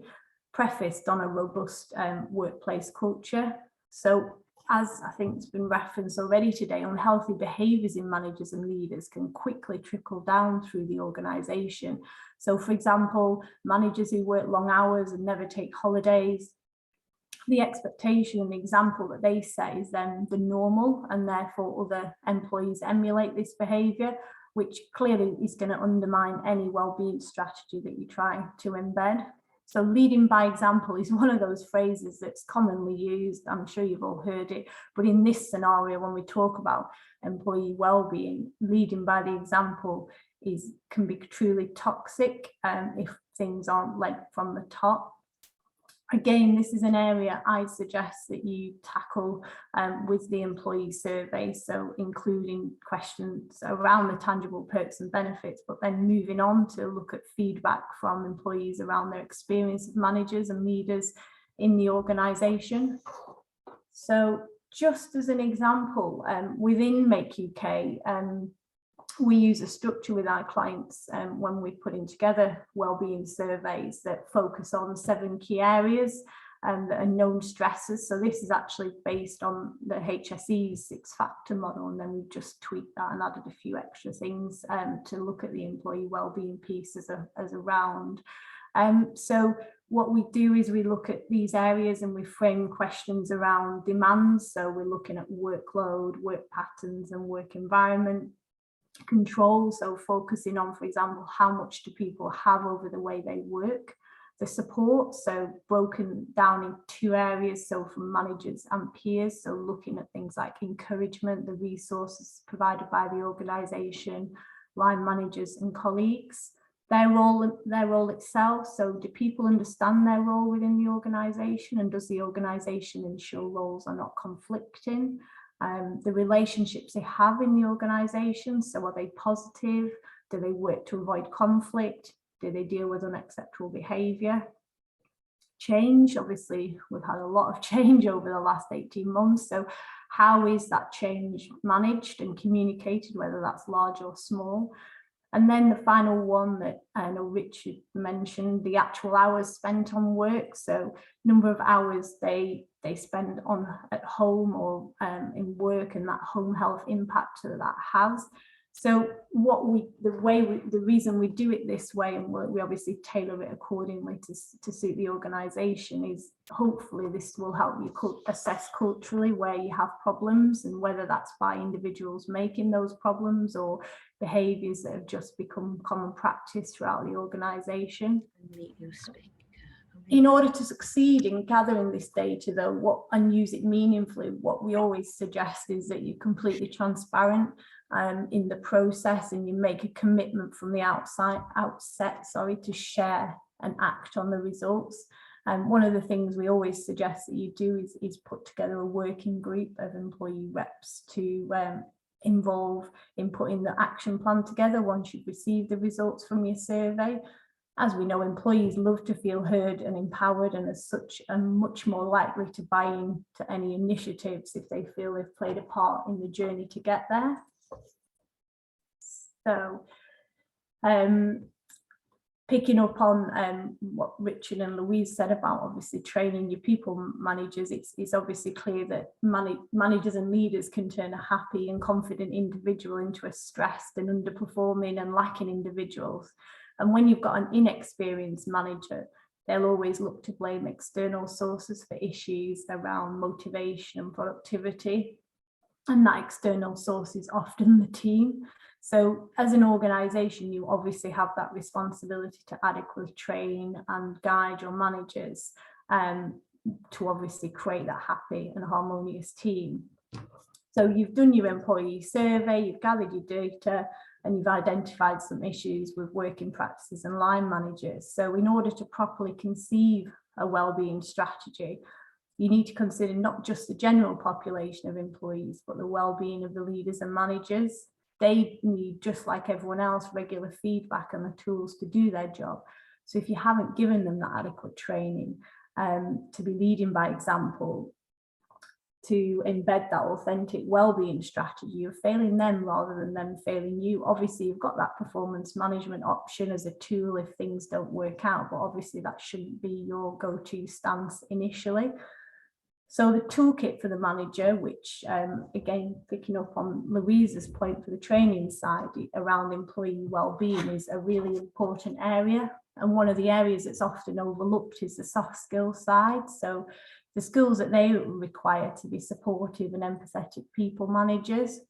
prefaced on a robust workplace culture. So, as I think it's been referenced already today, unhealthy behaviours in managers and leaders can quickly trickle down through the organisation. So, for example, managers who work long hours and never take holidays, the expectation and the example that they set is then the normal, and therefore other employees emulate this behaviour, which clearly is going to undermine any wellbeing strategy that you try to embed. So leading by example is one of those phrases that's commonly used. I'm sure you've all heard it, but in this scenario, when we talk about employee well-being, leading by the example can be truly toxic if things aren't led from the top. Again, this is an area I suggest that you tackle with the employee survey, so including questions around the tangible perks and benefits, but then moving on to look at feedback from employees around their experience of managers and leaders in the organisation. So just as an example, within Make UK, we use a structure with our clients when we're putting together wellbeing surveys that focus on 7 key areas that are known stressors. So this is actually based on the HSE's 6-factor model, and then we've just tweaked that and added a few extra things to look at the employee wellbeing piece as a round. So what we do is we look at these areas and we frame questions around demands. So we're looking at workload, work patterns and work environment. Control, so focusing on, for example, how much do people have over the way they work. The support, so broken down in 2 areas, so from managers and peers, so looking at things like encouragement, the resources provided by the organisation, line managers and colleagues, their role itself. So do people understand their role within the organisation, and does the organisation ensure roles are not conflicting? The relationships they have in the organisation, so are they positive? Do they work to avoid conflict? Do they deal with unacceptable behaviour? Change, obviously we've had a lot of change over the last 18 months, so how is that change managed and communicated, whether that's large or small? And then the final one that I know Richard mentioned, the actual hours spent on work. So number of hours they spend on at home or in work, and that home health impact that has. So the reason we do it this way, and we obviously tailor it accordingly to suit the organisation, is hopefully this will help you assess culturally where you have problems, and whether that's by individuals making those problems or behaviours that have just become common practice throughout the organisation. In order to succeed in gathering this data, though, and use it meaningfully, what we always suggest is that you're completely transparent in the process, and you make a commitment from the outset to share and act on the results. And one of the things we always suggest that you do is put together a working group of employee reps to involve in putting the action plan together once you've received the results from your survey. As we know, employees love to feel heard and empowered, and as such are much more likely to buy into any initiatives if they feel they've played a part in the journey to get there. So picking up on what Richard and Louise said about obviously training your people managers, it's obviously clear that managers and leaders can turn a happy and confident individual into a stressed and underperforming and lacking individuals. And when you've got an inexperienced manager, they'll always look to blame external sources for issues around motivation and productivity. And that external source is often the team. So as an organisation, you obviously have that responsibility to adequately train and guide your managers to obviously create that happy and harmonious team. So you've done your employee survey, you've gathered your data, and you've identified some issues with working practices and line managers. So in order to properly conceive a wellbeing strategy, you need to consider not just the general population of employees, but the well-being of the leaders and managers. They need, just like everyone else, regular feedback and the tools to do their job. So if you haven't given them that adequate training to be leading by example, to embed that authentic well-being strategy, you're failing them rather than them failing you. Obviously, you've got that performance management option as a tool if things don't work out, but obviously that shouldn't be your go-to stance initially. So the toolkit for the manager, which again, picking up on Louise's point for the training side around employee well-being, is a really important area. And one of the areas that's often overlooked is the soft skills side. So the skills that they require to be supportive and empathetic people managers.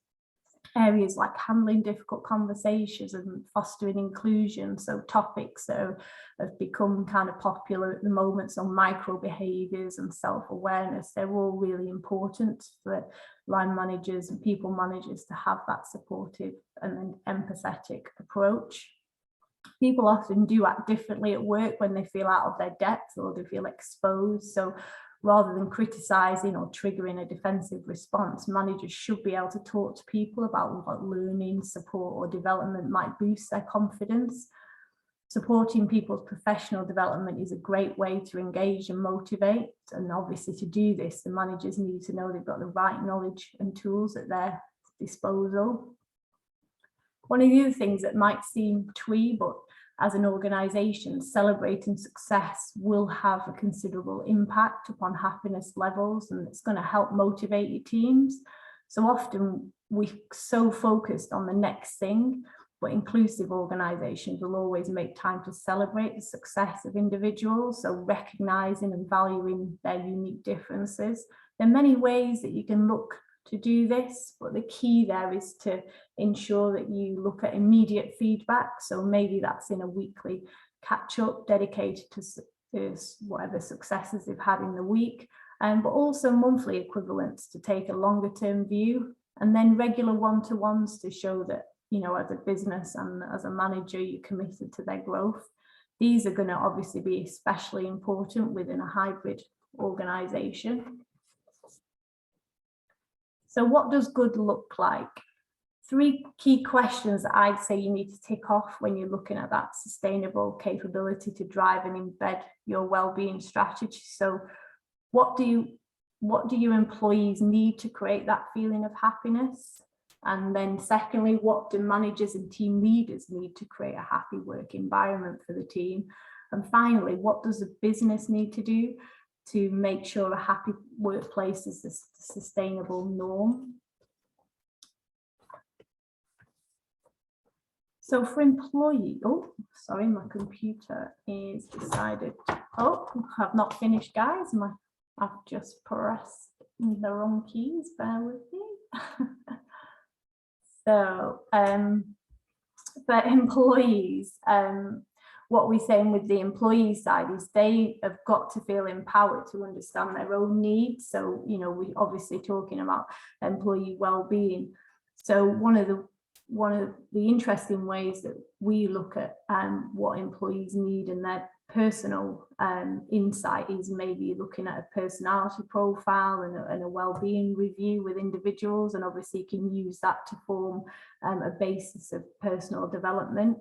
Areas like handling difficult conversations and fostering inclusion, so topics that have become kind of popular at the moment, so micro behaviours and self-awareness, they're all really important for line managers and people managers to have that supportive and empathetic approach. People often do act differently at work when they feel out of their depth or they feel exposed. So rather than criticizing or triggering a defensive response, managers should be able to talk to people about what learning, support or development might boost their confidence. Supporting people's professional development is a great way to engage and motivate. And obviously to do this, the managers need to know they've got the right knowledge and tools at their disposal. One of the other things that might seem twee, but as an organisation, celebrating success will have a considerable impact upon happiness levels, and it's going to help motivate your teams. So often we're so focused on the next thing, but inclusive organisations will always make time to celebrate the success of individuals, so recognising and valuing their unique differences. There are many ways that you can look to do this, but the key there is to ensure that you look at immediate feedback. So maybe that's in a weekly catch up dedicated to whatever successes they've had in the week, but also monthly equivalents to take a longer term view, and then regular one-to-ones to show that, you know, as a business and as a manager, you're committed to their growth. These are going to obviously be especially important within a hybrid organisation. So what does good look like? 3 key questions that I'd say you need to tick off when you're looking at that sustainable capability to drive and embed your well-being strategy. So what do your employees need to create that feeling of happiness? And then secondly, what do managers and team leaders need to create a happy work environment for the team? And finally, what does the business need to do to make sure a happy workplace is a sustainable norm? So for employee, oh, sorry, my computer is decided. Oh, I've not finished, guys. I've just pressed the wrong keys, bear with me. So for employees, what we're saying with the employee side is they have got to feel empowered to understand their own needs. So, you know, we're obviously talking about employee well-being. So one of the interesting ways that we look at what employees need and their personal insight is maybe looking at a personality profile and a well-being review with individuals, and obviously you can use that to form a basis of personal development.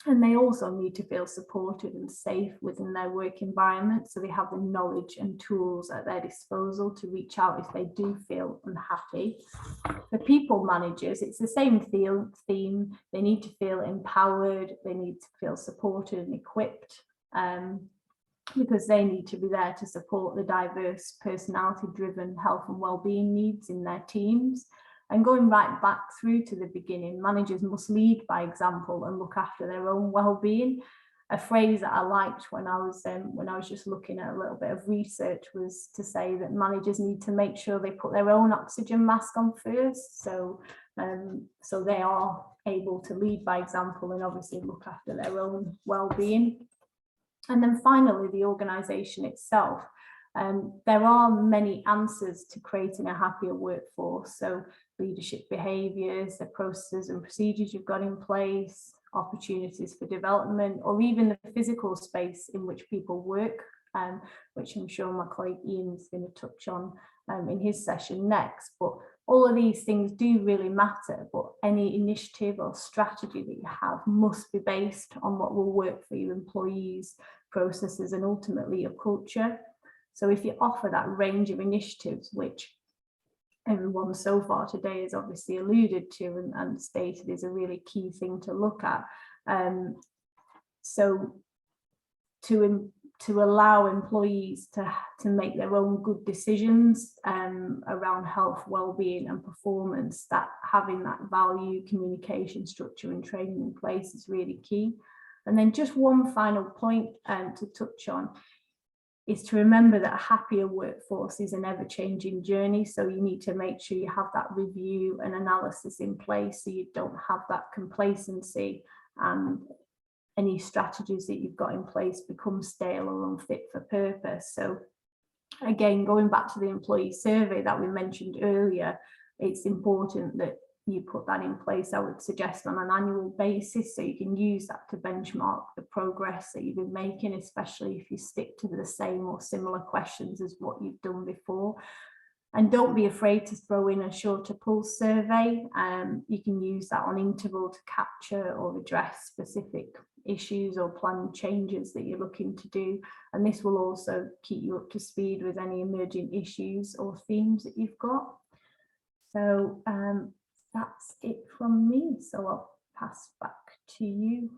And they also need to feel supported and safe within their work environment, so they have the knowledge and tools at their disposal to reach out if they do feel unhappy. For people managers, it's the same theme. They need to feel empowered, they need to feel supported and equipped, because they need to be there to support the diverse personality-driven health and well-being needs in their teams. And going right back through to the beginning, managers must lead by example and look after their own well-being. A phrase that I liked when I was just looking at a little bit of research was to say that managers need to make sure they put their own oxygen mask on first, so they are able to lead by example and obviously look after their own well-being. And then finally, the organisation itself. There are many answers to creating a happier workforce. So leadership behaviours, the processes and procedures you've got in place, opportunities for development, or even the physical space in which people work, which I'm sure my colleague Ian is going to touch on in his session next. But all of these things do really matter, but any initiative or strategy that you have must be based on what will work for your employees, processes, and ultimately your culture. So if you offer that range of initiatives, which everyone so far today has obviously alluded to and stated is a really key thing to look at, so to allow employees to make their own good decisions around health, well-being and performance, that having that value, communication, structure and training in place is really key. And then just one final point to touch on is to remember that a happier workforce is an ever-changing journey. So you need to make sure you have that review and analysis in place so you don't have that complacency and any strategies that you've got in place become stale or unfit for purpose. So again, going back to the employee survey that we mentioned earlier, it's important that you put that in place, I would suggest on an annual basis, so you can use that to benchmark the progress that you've been making, especially if you stick to the same or similar questions as what you've done before. And don't be afraid to throw in a shorter pulse survey. You can use that on interval to capture or address specific issues or plan changes that you're looking to do. And this will also keep you up to speed with any emerging issues or themes that you've got. So that's it from me. So I'll pass back to you,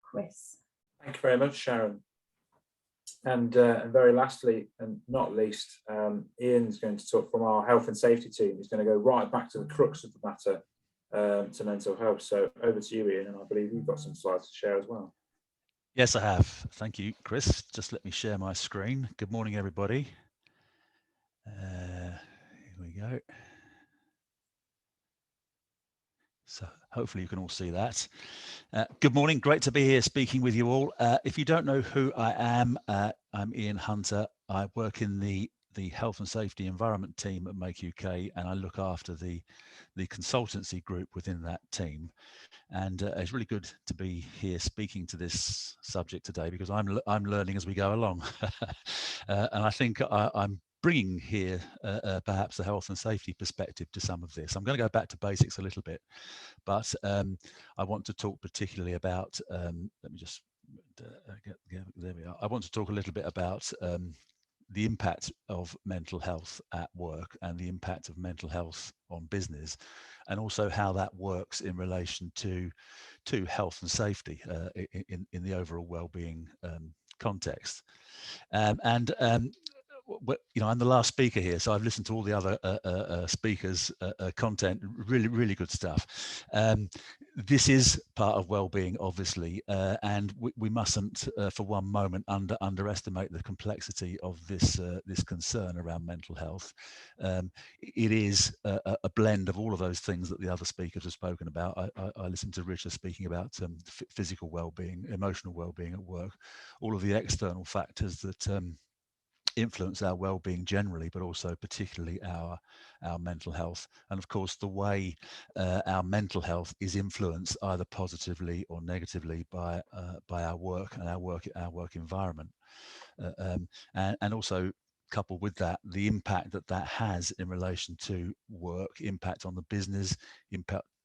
Chris. Thank you very much, Sharon. And very lastly, and not least, Ian's going to talk from our health and safety team. He's going to go right back to the crux of the matter, to mental health. So over to you, Ian, and I believe you've got some slides to share as well. Yes, I have. Thank you, Chris. Just let me share my screen. Good morning, everybody. Here we go. So hopefully you can all see that. Good morning. Great to be here speaking with you all. If you don't know who I am, I'm Ian Hunter. I work in the health and safety environment team at Make UK, and I look after the consultancy group within that team. And it's really good to be here speaking to this subject today, because I'm learning as we go along. And I think I'm bringing here perhaps the health and safety perspective to some of this. I'm going to go back to basics a little bit, but I want to talk particularly about, let me just there we are. I want to talk a little bit about the impact of mental health at work and the impact of mental health on business, and also how that works in relation to health and safety in the overall well-being context. You know, I'm the last speaker here, so I've listened to all the other speakers' content. Really good stuff. This is part of well-being, obviously, and we mustn't, for one moment, underestimate the complexity of this concern around mental health. It is a blend of all of those things that the other speakers have spoken about. I listened to Richard speaking about physical well-being, emotional well-being at work, all of the external factors that influence our well-being generally, but also particularly our mental health, and of course the way our mental health is influenced either positively or negatively by our work and our work environment, and also coupled with that, the impact that has in relation to work, impact on the business,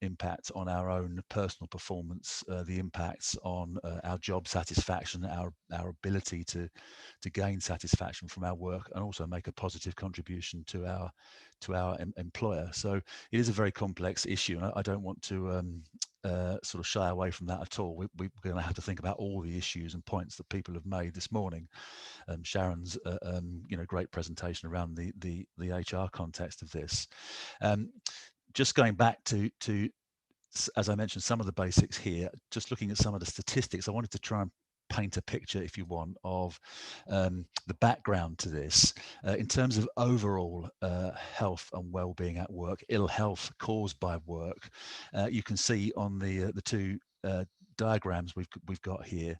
impact on our own personal performance, the impacts on our job satisfaction, our ability to gain satisfaction from our work, and also make a positive contribution to our employer. So it is a very complex issue, and I don't want to sort of shy away from that at all. We're going to have to think about all the issues and points that people have made this morning. Sharon's great presentation around the HR context of this. Just going back to, as I mentioned, some of the basics here, just looking at some of the statistics, I wanted to try and paint a picture, if you want, of the background to this. In terms of overall health and well-being at work, ill health caused by work, you can see on the two diagrams we've got here,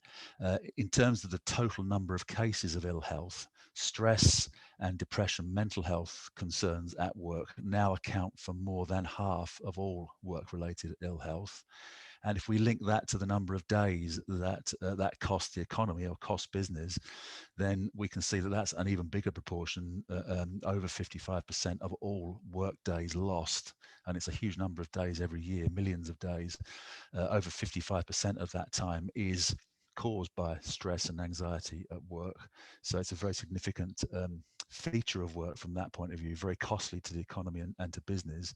in terms of the total number of cases of ill health, stress and depression, mental health concerns at work now account for more than half of all work-related ill health. And if we link that to the number of days that cost the economy or cost business, then we can see that that's an even bigger proportion, over 55% of all work days lost. And it's a huge number of days every year, millions of days. Over 55% of that time is caused by stress and anxiety at work. So it's a very significant feature of work from that point of view, very costly to the economy and to business.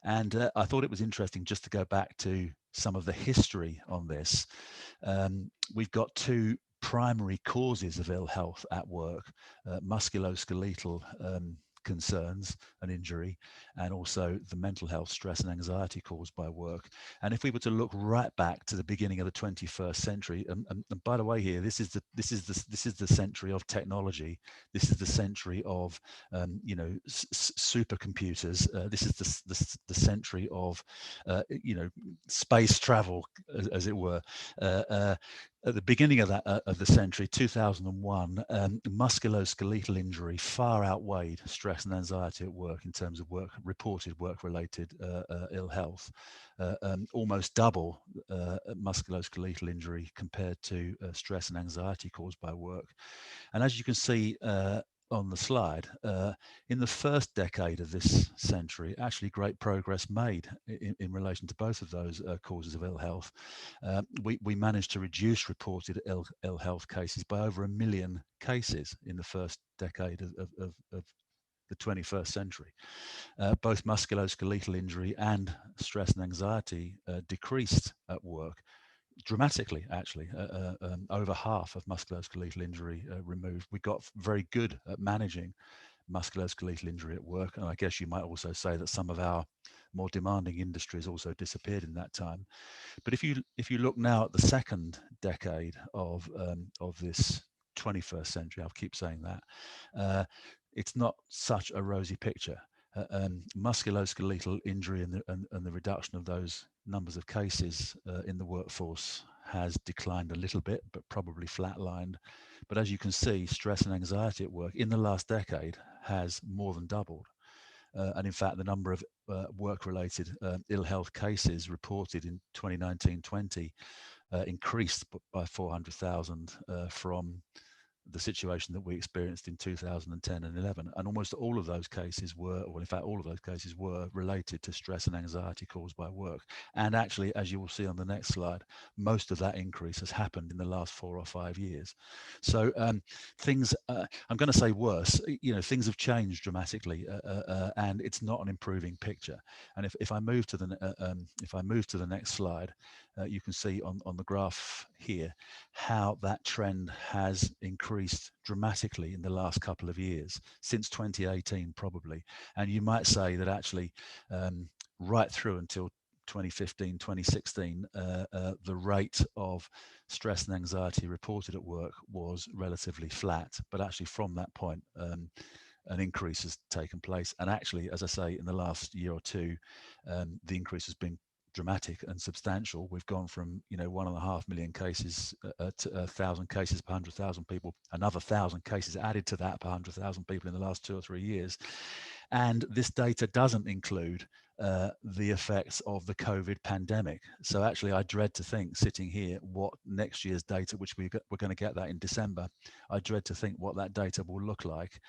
And I thought it was interesting just to go back to some of the history on this. We've got two primary causes of ill health at work, musculoskeletal concerns and injury, and also the mental health, stress and anxiety caused by work. And if we were to look right back to the beginning of the 21st century, and by the way, here this is the century of technology. This is the century of supercomputers. This is the century of space travel, as it were. at the beginning of the century, 2001, musculoskeletal injury far outweighed stress and anxiety at work in terms of reported work-related ill health. Almost double musculoskeletal injury compared to stress and anxiety caused by work. And as you can see on the slide, in the first decade of this century, actually great progress made in relation to both of those causes of ill health. We managed to reduce reported ill health cases by over 1 million cases in the first decade of the 21st century. Both musculoskeletal injury and stress and anxiety decreased at work dramatically, actually. Over half of musculoskeletal injury removed. We got very good at managing musculoskeletal injury at work, and I guess you might also say that some of our more demanding industries also disappeared in that time. But if you look now at the second decade of this 21st century, I'll keep saying that, it's not such a rosy picture. Musculoskeletal injury and the reduction of those numbers of cases in the workforce has declined a little bit, but probably flatlined. But as you can see, stress and anxiety at work in the last decade has more than doubled. And in fact, the number of work-related ill health cases reported in 2019-20 increased by 400,000 from the situation that we experienced in 2010 and 11. And almost all of those cases were, well, in fact, all of those cases were related to stress and anxiety caused by work. And actually, as you will see on the next slide, most of that increase has happened in the last 4 or 5 years. So things, I'm going to say worse, things have changed dramatically, and it's not an improving picture. And if I move to the next slide, you can see on the graph here how that trend has increased dramatically in the last couple of years, since 2018 probably. And you might say that actually right through until 2015, 2016, the rate of stress and anxiety reported at work was relatively flat. But actually from that point, an increase has taken place. And actually, as I say, in the last year or two, the increase has been dramatic and substantial. We've gone from 1.5 million cases to 1,000 cases per 100,000 people, another 1,000 cases added to that per 100,000 people in the last 2 or 3 years. And this data doesn't include the effects of the COVID pandemic. So actually, I dread to think, sitting here, what next year's data, which we're going to get that in December, I dread to think what that data will look like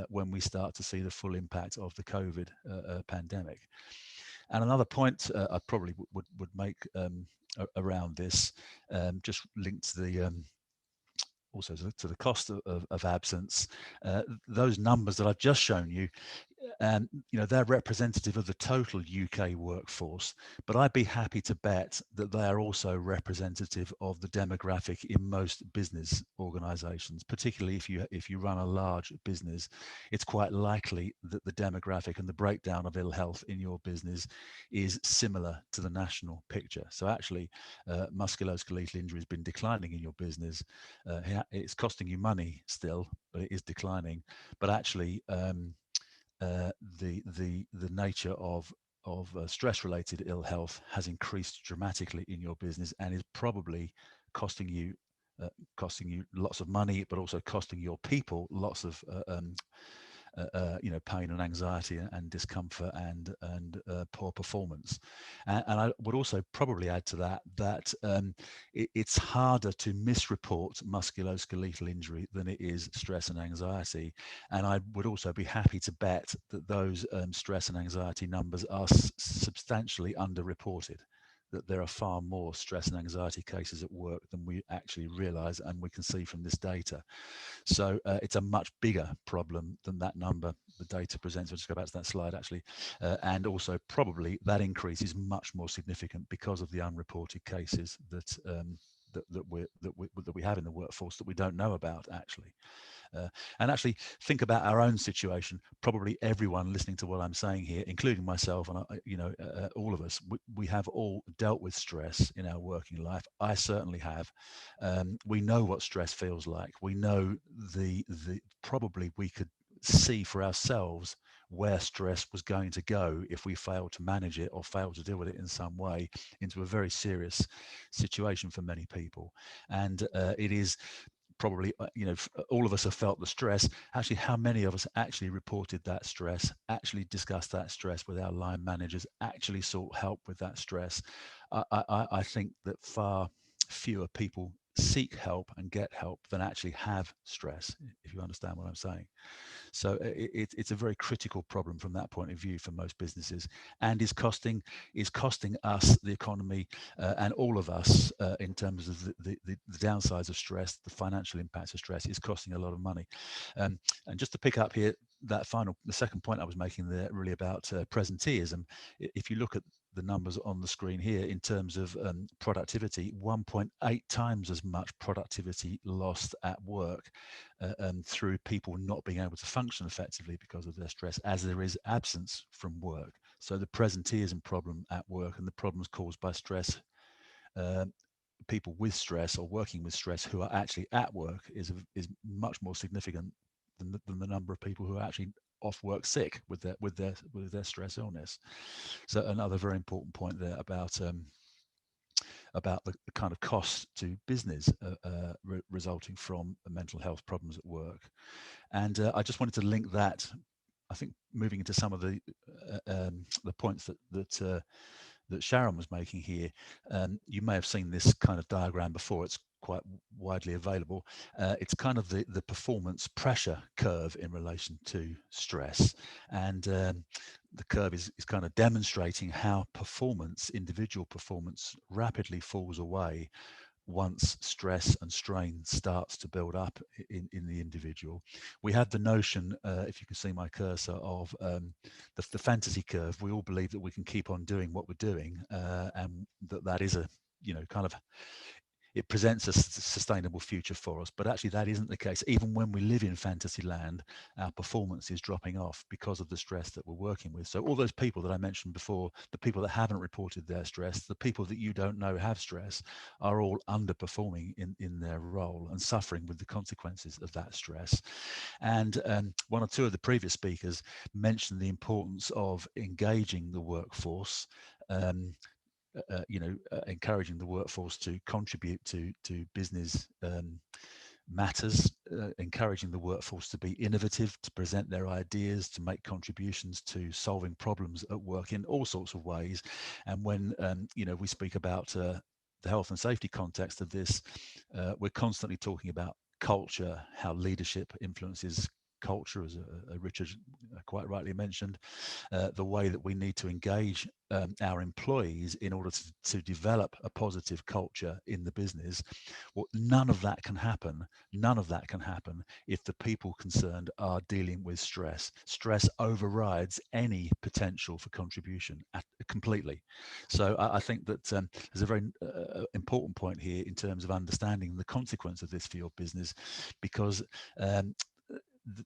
when we start to see the full impact of the COVID pandemic. And another point I probably would make around this, just linked to the also to the cost of absence. Those numbers that I've just shown you, they're representative of the total UK workforce, but I'd be happy to bet that they are also representative of the demographic in most business organisations. Particularly if you run a large business, it's quite likely that the demographic and the breakdown of ill health in your business is similar to the national picture. So actually, musculoskeletal injury has been declining in your business. It's costing you money still, but it is declining. But actually, the nature of stress-related ill health has increased dramatically in your business and is probably costing you lots of money, but also costing your people lots of pain and anxiety and discomfort and poor performance. And I would also probably add to that it's harder to misreport musculoskeletal injury than it is stress and anxiety. And I would also be happy to bet that those stress and anxiety numbers are substantially underreported, that there are far more stress and anxiety cases at work than we actually realize, and we can see from this data. So it's a much bigger problem than that number the data presents. I'll just go back to that slide actually. And also probably that increase is much more significant because of the unreported cases that we have in the workforce that we don't know about actually. And actually think about our own situation. Probably everyone listening to what I'm saying here, including myself, and all of us, we have all dealt with stress in our working life. I certainly have. We know what stress feels like. We know probably we could see for ourselves where stress was going to go if we failed to manage it or failed to deal with it in some way, into a very serious situation for many people. And it is probably, all of us have felt the stress. Actually, how many of us actually reported that stress, actually discussed that stress with our line managers, actually sought help with that stress? I think that far fewer people seek help and get help than actually have stress, if you understand what I'm saying. So it's a very critical problem from that point of view for most businesses, and is costing us, the economy, and all of us, in terms of the downsides of stress, the financial impacts of stress, is costing a lot of money. And just to pick up here, the second point I was making there, really about presenteeism. If you look at the numbers on the screen here in terms of productivity, 1.8 times as much productivity lost at work through people not being able to function effectively because of their stress, as there is absence from work. So the presenteeism problem at work and the problems caused by stress, people with stress or working with stress who are actually at work, is much more significant than the number of people who are actually off work sick with their stress illness. So another very important point there about the kind of cost to business resulting from mental health problems at work. And I just wanted to link that, I think, moving into some of the points that Sharon was making here. You may have seen this kind of diagram before. It's quite widely available. It's kind of the performance pressure curve in relation to stress. And the curve is kind of demonstrating how individual performance rapidly falls away once stress and strain starts to build up in the individual. We have the notion, if you can see my cursor, of the fantasy curve. We all believe that we can keep on doing what we're doing, and that is it presents a sustainable future for us. But actually that isn't the case. Even when we live in fantasy land, our performance is dropping off because of the stress that we're working with. So all those people that I mentioned before, the people that haven't reported their stress, the people that you don't know have stress, are all underperforming in their role and suffering with the consequences of that stress. And one or two of the previous speakers mentioned the importance of engaging the workforce, encouraging the workforce to contribute to business matters, encouraging the workforce to be innovative, to present their ideas, to make contributions to solving problems at work in all sorts of ways. And when we speak about the health and safety context of this, we're constantly talking about culture, how leadership influences culture, as Richard quite rightly mentioned, the way that we need to engage our employees in order to develop a positive culture in the business. Well, none of that can happen if the people concerned are dealing with stress. Stress overrides any potential for contribution completely. So I think that there's a very important point here in terms of understanding the consequence of this for your business, because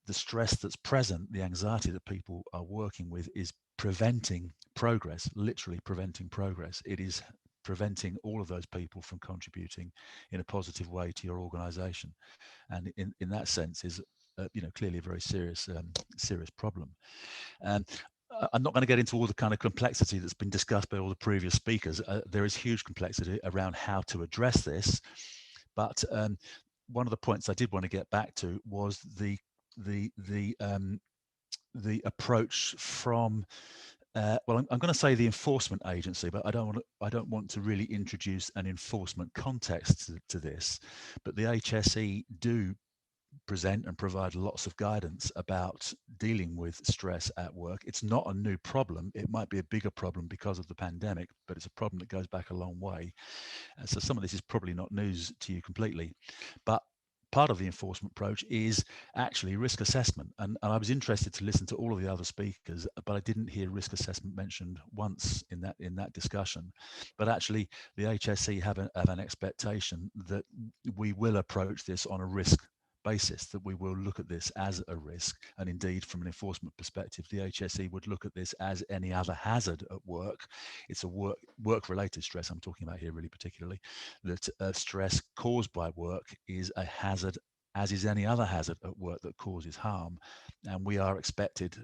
the stress that's present, the anxiety that people are working with, is preventing progress, literally preventing progress. It is preventing all of those people from contributing in a positive way to your organization. And in that sense is, clearly a very serious problem. And I'm not going to get into all the kind of complexity that's been discussed by all the previous speakers. There is huge complexity around how to address this. But one of the points I did want to get back to was the approach from I'm going to say the enforcement agency, but I don't want to really introduce an enforcement context to this. But the HSE do present and provide lots of guidance about dealing with stress at work. It's not a new problem. It might be a bigger problem because of the pandemic, but it's a problem that goes back a long way. So some of this is probably not news to you completely, but part of the enforcement approach is actually risk assessment. And I was interested to listen to all of the other speakers, but I didn't hear risk assessment mentioned once in that discussion. But actually the HSE have an expectation that we will approach this on a risk basis, that we will look at this as a risk. And indeed, from an enforcement perspective, the HSE would look at this as any other hazard at work. It's a work-related stress I'm talking about here, really particularly, that stress caused by work is a hazard as is any other hazard at work that causes harm. And we are expected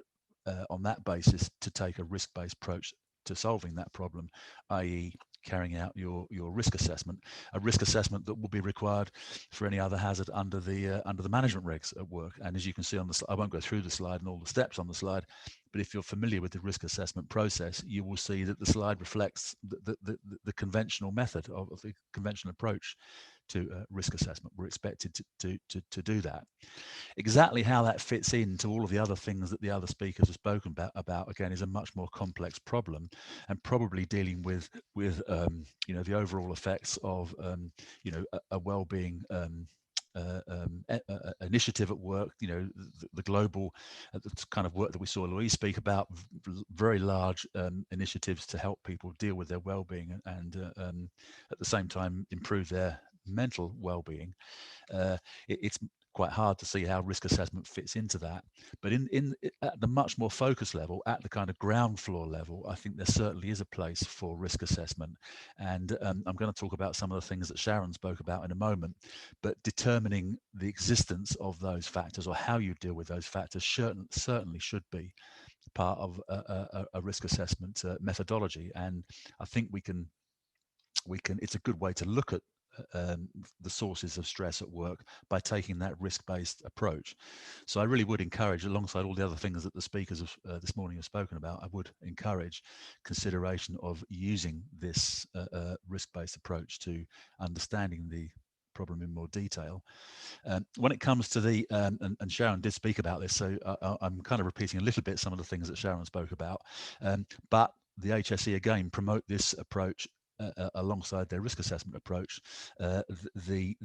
on that basis to take a risk-based approach to solving that problem, i.e. carrying out your risk assessment, a risk assessment that will be required for any other hazard under the management regs at work. And as you can see on the slide, I won't go through the slide and all the steps on the slide, but if you're familiar with the risk assessment process, you will see that the slide reflects the conventional method of the conventional approach to risk assessment. We're expected to do that. Exactly how that fits into all of the other things that the other speakers have spoken about again, is a much more complex problem, and probably dealing with the overall effects of a well-being initiative at work, the global the kind of work that we saw Louise speak about, very large initiatives to help people deal with their well-being and at the same time improve their mental well-being. It's quite hard to see how risk assessment fits into that, but at the much more focused level, at the kind of ground floor level, I think there certainly is a place for risk assessment. And I'm going to talk about some of the things that Sharon spoke about in a moment, but determining the existence of those factors or how you deal with those factors certainly should be part of a risk assessment methodology. And I think we can it's a good way to look at the sources of stress at work by taking that risk-based approach. So I really would encourage, alongside all the other things that the speakers of this morning have spoken about, I would encourage consideration of using this risk-based approach to understanding the problem in more detail. When it comes to the, and Sharon did speak about this, so I'm kind of repeating a little bit some of the things that Sharon spoke about, but the HSE again promote this approach alongside their risk assessment approach, the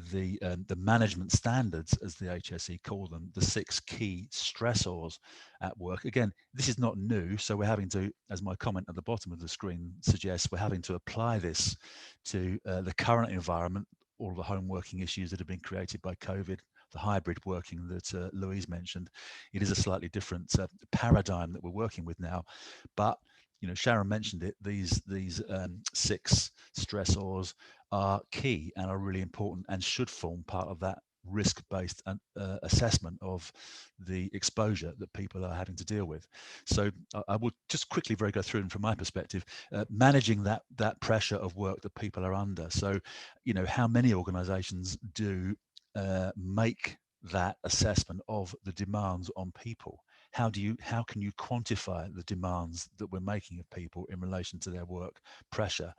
management standards, as the HSE call them, the 6 key stressors at work. Again, this is not new, so we're having to, as my comment at the bottom of the screen suggests, we're having to apply this to the current environment, all the home working issues that have been created by COVID, the hybrid working that Louise mentioned. It is a slightly different paradigm that we're working with now, but Sharon mentioned it, these 6 stressors are key and are really important and should form part of that risk-based assessment of the exposure that people are having to deal with. So I would just quickly go through them from my perspective, managing that pressure of work that people are under. So, how many organizations do make that assessment of the demands on people? How can you quantify the demands that we're making of people in relation to their work pressure?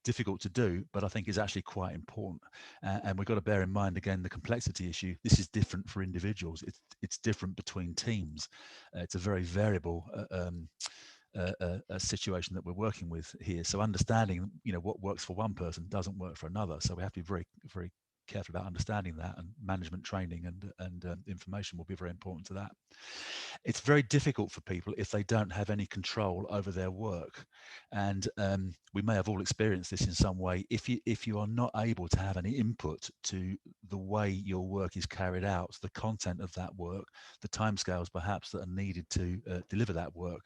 Difficult to do, but I think is actually quite important. And we've got to bear in mind, again, the complexity issue. This is different for individuals. It's different between teams. It's a very variable a situation that we're working with here. So understanding, what works for one person doesn't work for another. So we have to be very, very careful about understanding that, and management training and information will be very important to that. It's very difficult for people if they don't have any control over their work, and we may have all experienced this in some way. If you are not able to have any input to the way your work is carried out, the content of that work, the timescales perhaps that are needed to deliver that work,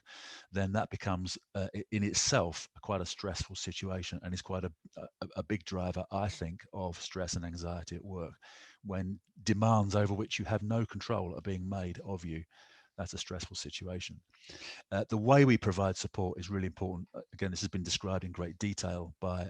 then that becomes in itself quite a stressful situation, and is quite a big driver, I think, of stress and anxiety at work, when demands over which you have no control are being made of you. That's a stressful situation. The way we provide support is really important. Again, this has been described in great detail by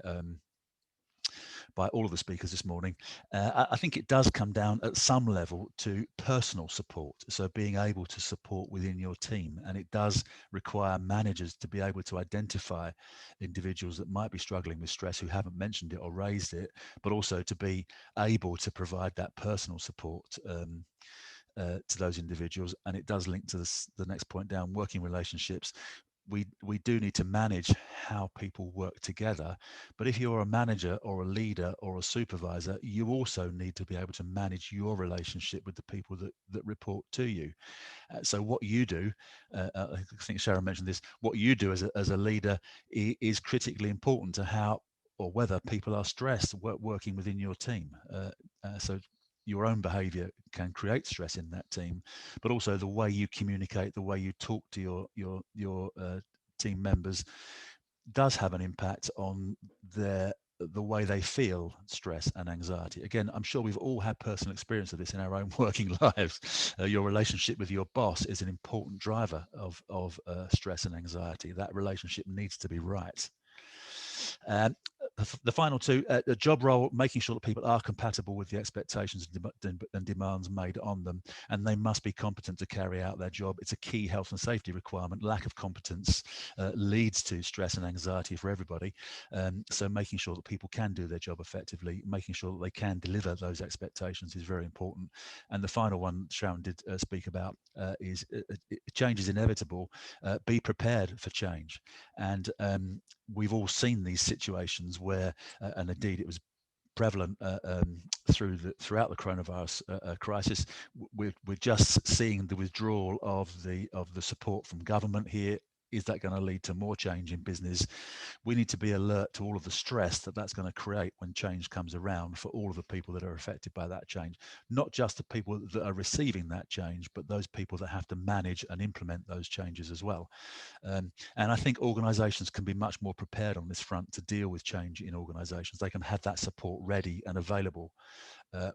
all of the speakers this morning. I think it does come down at some level to personal support. So being able to support within your team, and it does require managers to be able to identify individuals that might be struggling with stress who haven't mentioned it or raised it, but also to be able to provide that personal support to those individuals. And it does link to the next point down, working relationships. We do need to manage how people work together, but if you're a manager or a leader or a supervisor, you also need to be able to manage your relationship with the people that report to you. So what you do, I think Sharon mentioned this, what you do as a leader is critically important to how or whether people are stressed working within your team. So your own behavior can create stress in that team, but also the way you communicate, the way you talk to your team members does have an impact on their the way they feel stress and anxiety. Again, I'm sure we've all had personal experience of this in our own working lives. Your relationship with your boss is an important driver of stress and anxiety. That relationship needs to be right. The final two, the job role, making sure that people are compatible with the expectations and demands made on them, and they must be competent to carry out their job. It's a key health and safety requirement. Lack of competence leads to stress and anxiety for everybody. So making sure that people can do their job effectively, making sure that they can deliver those expectations is very important. And the final one Sharon did speak about is change is inevitable. Be prepared for change. And we've all seen these situations where, and indeed it was prevalent throughout the coronavirus crisis. We're just seeing the withdrawal of the support from government here. Is that going to lead to more change in business? We need to be alert to all of the stress that that's going to create when change comes around for all of the people that are affected by that change, not just the people that are receiving that change, but those people that have to manage and implement those changes as well. And I think organizations can be much more prepared on this front to deal with change in organizations. They can have that support ready and available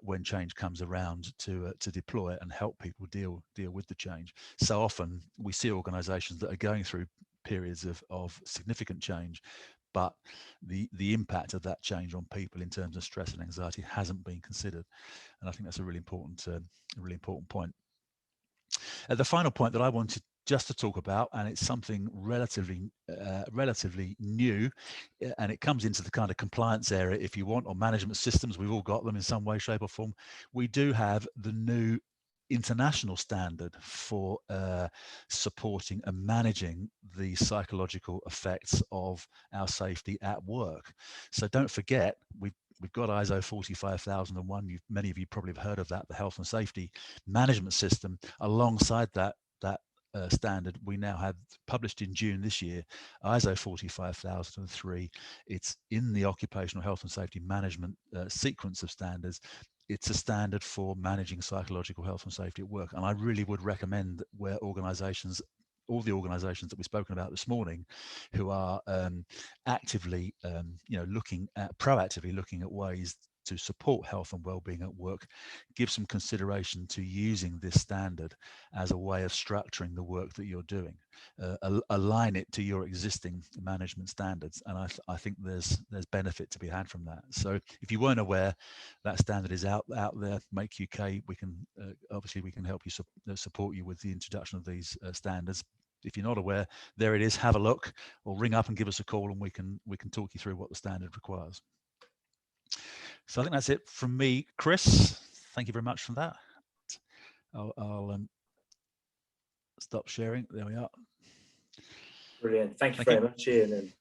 when change comes around to deploy and help people deal with the change. So often we see organizations that are going through periods of significant change, but the impact of that change on people in terms of stress and anxiety hasn't been considered. And I think that's a really important point. The final point that I wanted just to talk about, and it's something relatively new, and it comes into the kind of compliance area, if you want, or management systems. We've all got them in some way, shape or form. We do have the new international standard for supporting and managing the psychological effects of our safety at work. So don't forget, we've got ISO 45001. Many of you probably have heard of that, the health and safety management system. Alongside that standard, we now have, published in June this year, ISO 45003. It's in the occupational health and safety management sequence of standards. It's a standard for managing psychological health and safety at work. And I really would recommend where organizations, all the organizations that we've spoken about this morning, who are actively, proactively looking at ways to support health and well-being at work, give some consideration to using this standard as a way of structuring the work that you're doing. Align it to your existing management standards, and I think there's benefit to be had from that. So if you weren't aware, that standard is out there. Make UK, we can obviously we can help you support you with the introduction of these standards. If you're not aware, there it is. Have a look, or ring up and give us a call, and we can talk you through what the standard requires. So I think that's it from me. Chris, thank you very much for that. I'll stop sharing. There we are. Brilliant. Thank you very much, Ian.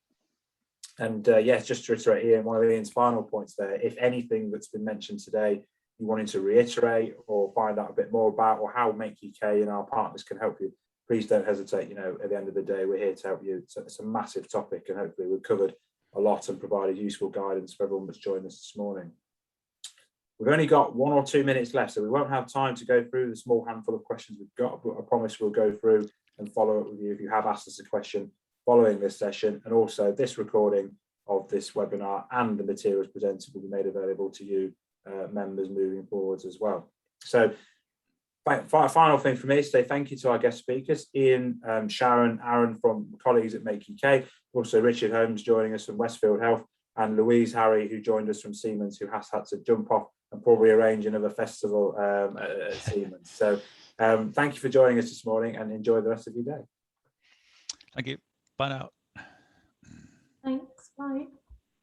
And yes, just to reiterate, Ian, one of Ian's final points there, if anything that's been mentioned today, you wanted to reiterate or find out a bit more about, or how Make UK and our partners can help you, please don't hesitate. At the end of the day, we're here to help you. It's a massive topic, and hopefully we've covered a lot and provided useful guidance for everyone that's joined us this morning. We've only got 1 or 2 minutes left, so we won't have time to go through the small handful of questions we've got, but I promise we'll go through and follow up with you if you have asked us a question following this session. And also this recording of this webinar and the materials presented will be made available to you members moving forwards as well. So final thing for me is to say thank you to our guest speakers, Ian, Sharon, Aaron from colleagues at Make UK, also Richard Holmes joining us from Westfield Health, and Louise Harry, who joined us from Siemens, who has had to jump off and probably arrange another festival at Siemens. So thank you for joining us this morning, and enjoy the rest of your day. Thank you. Bye now. Thanks. Bye.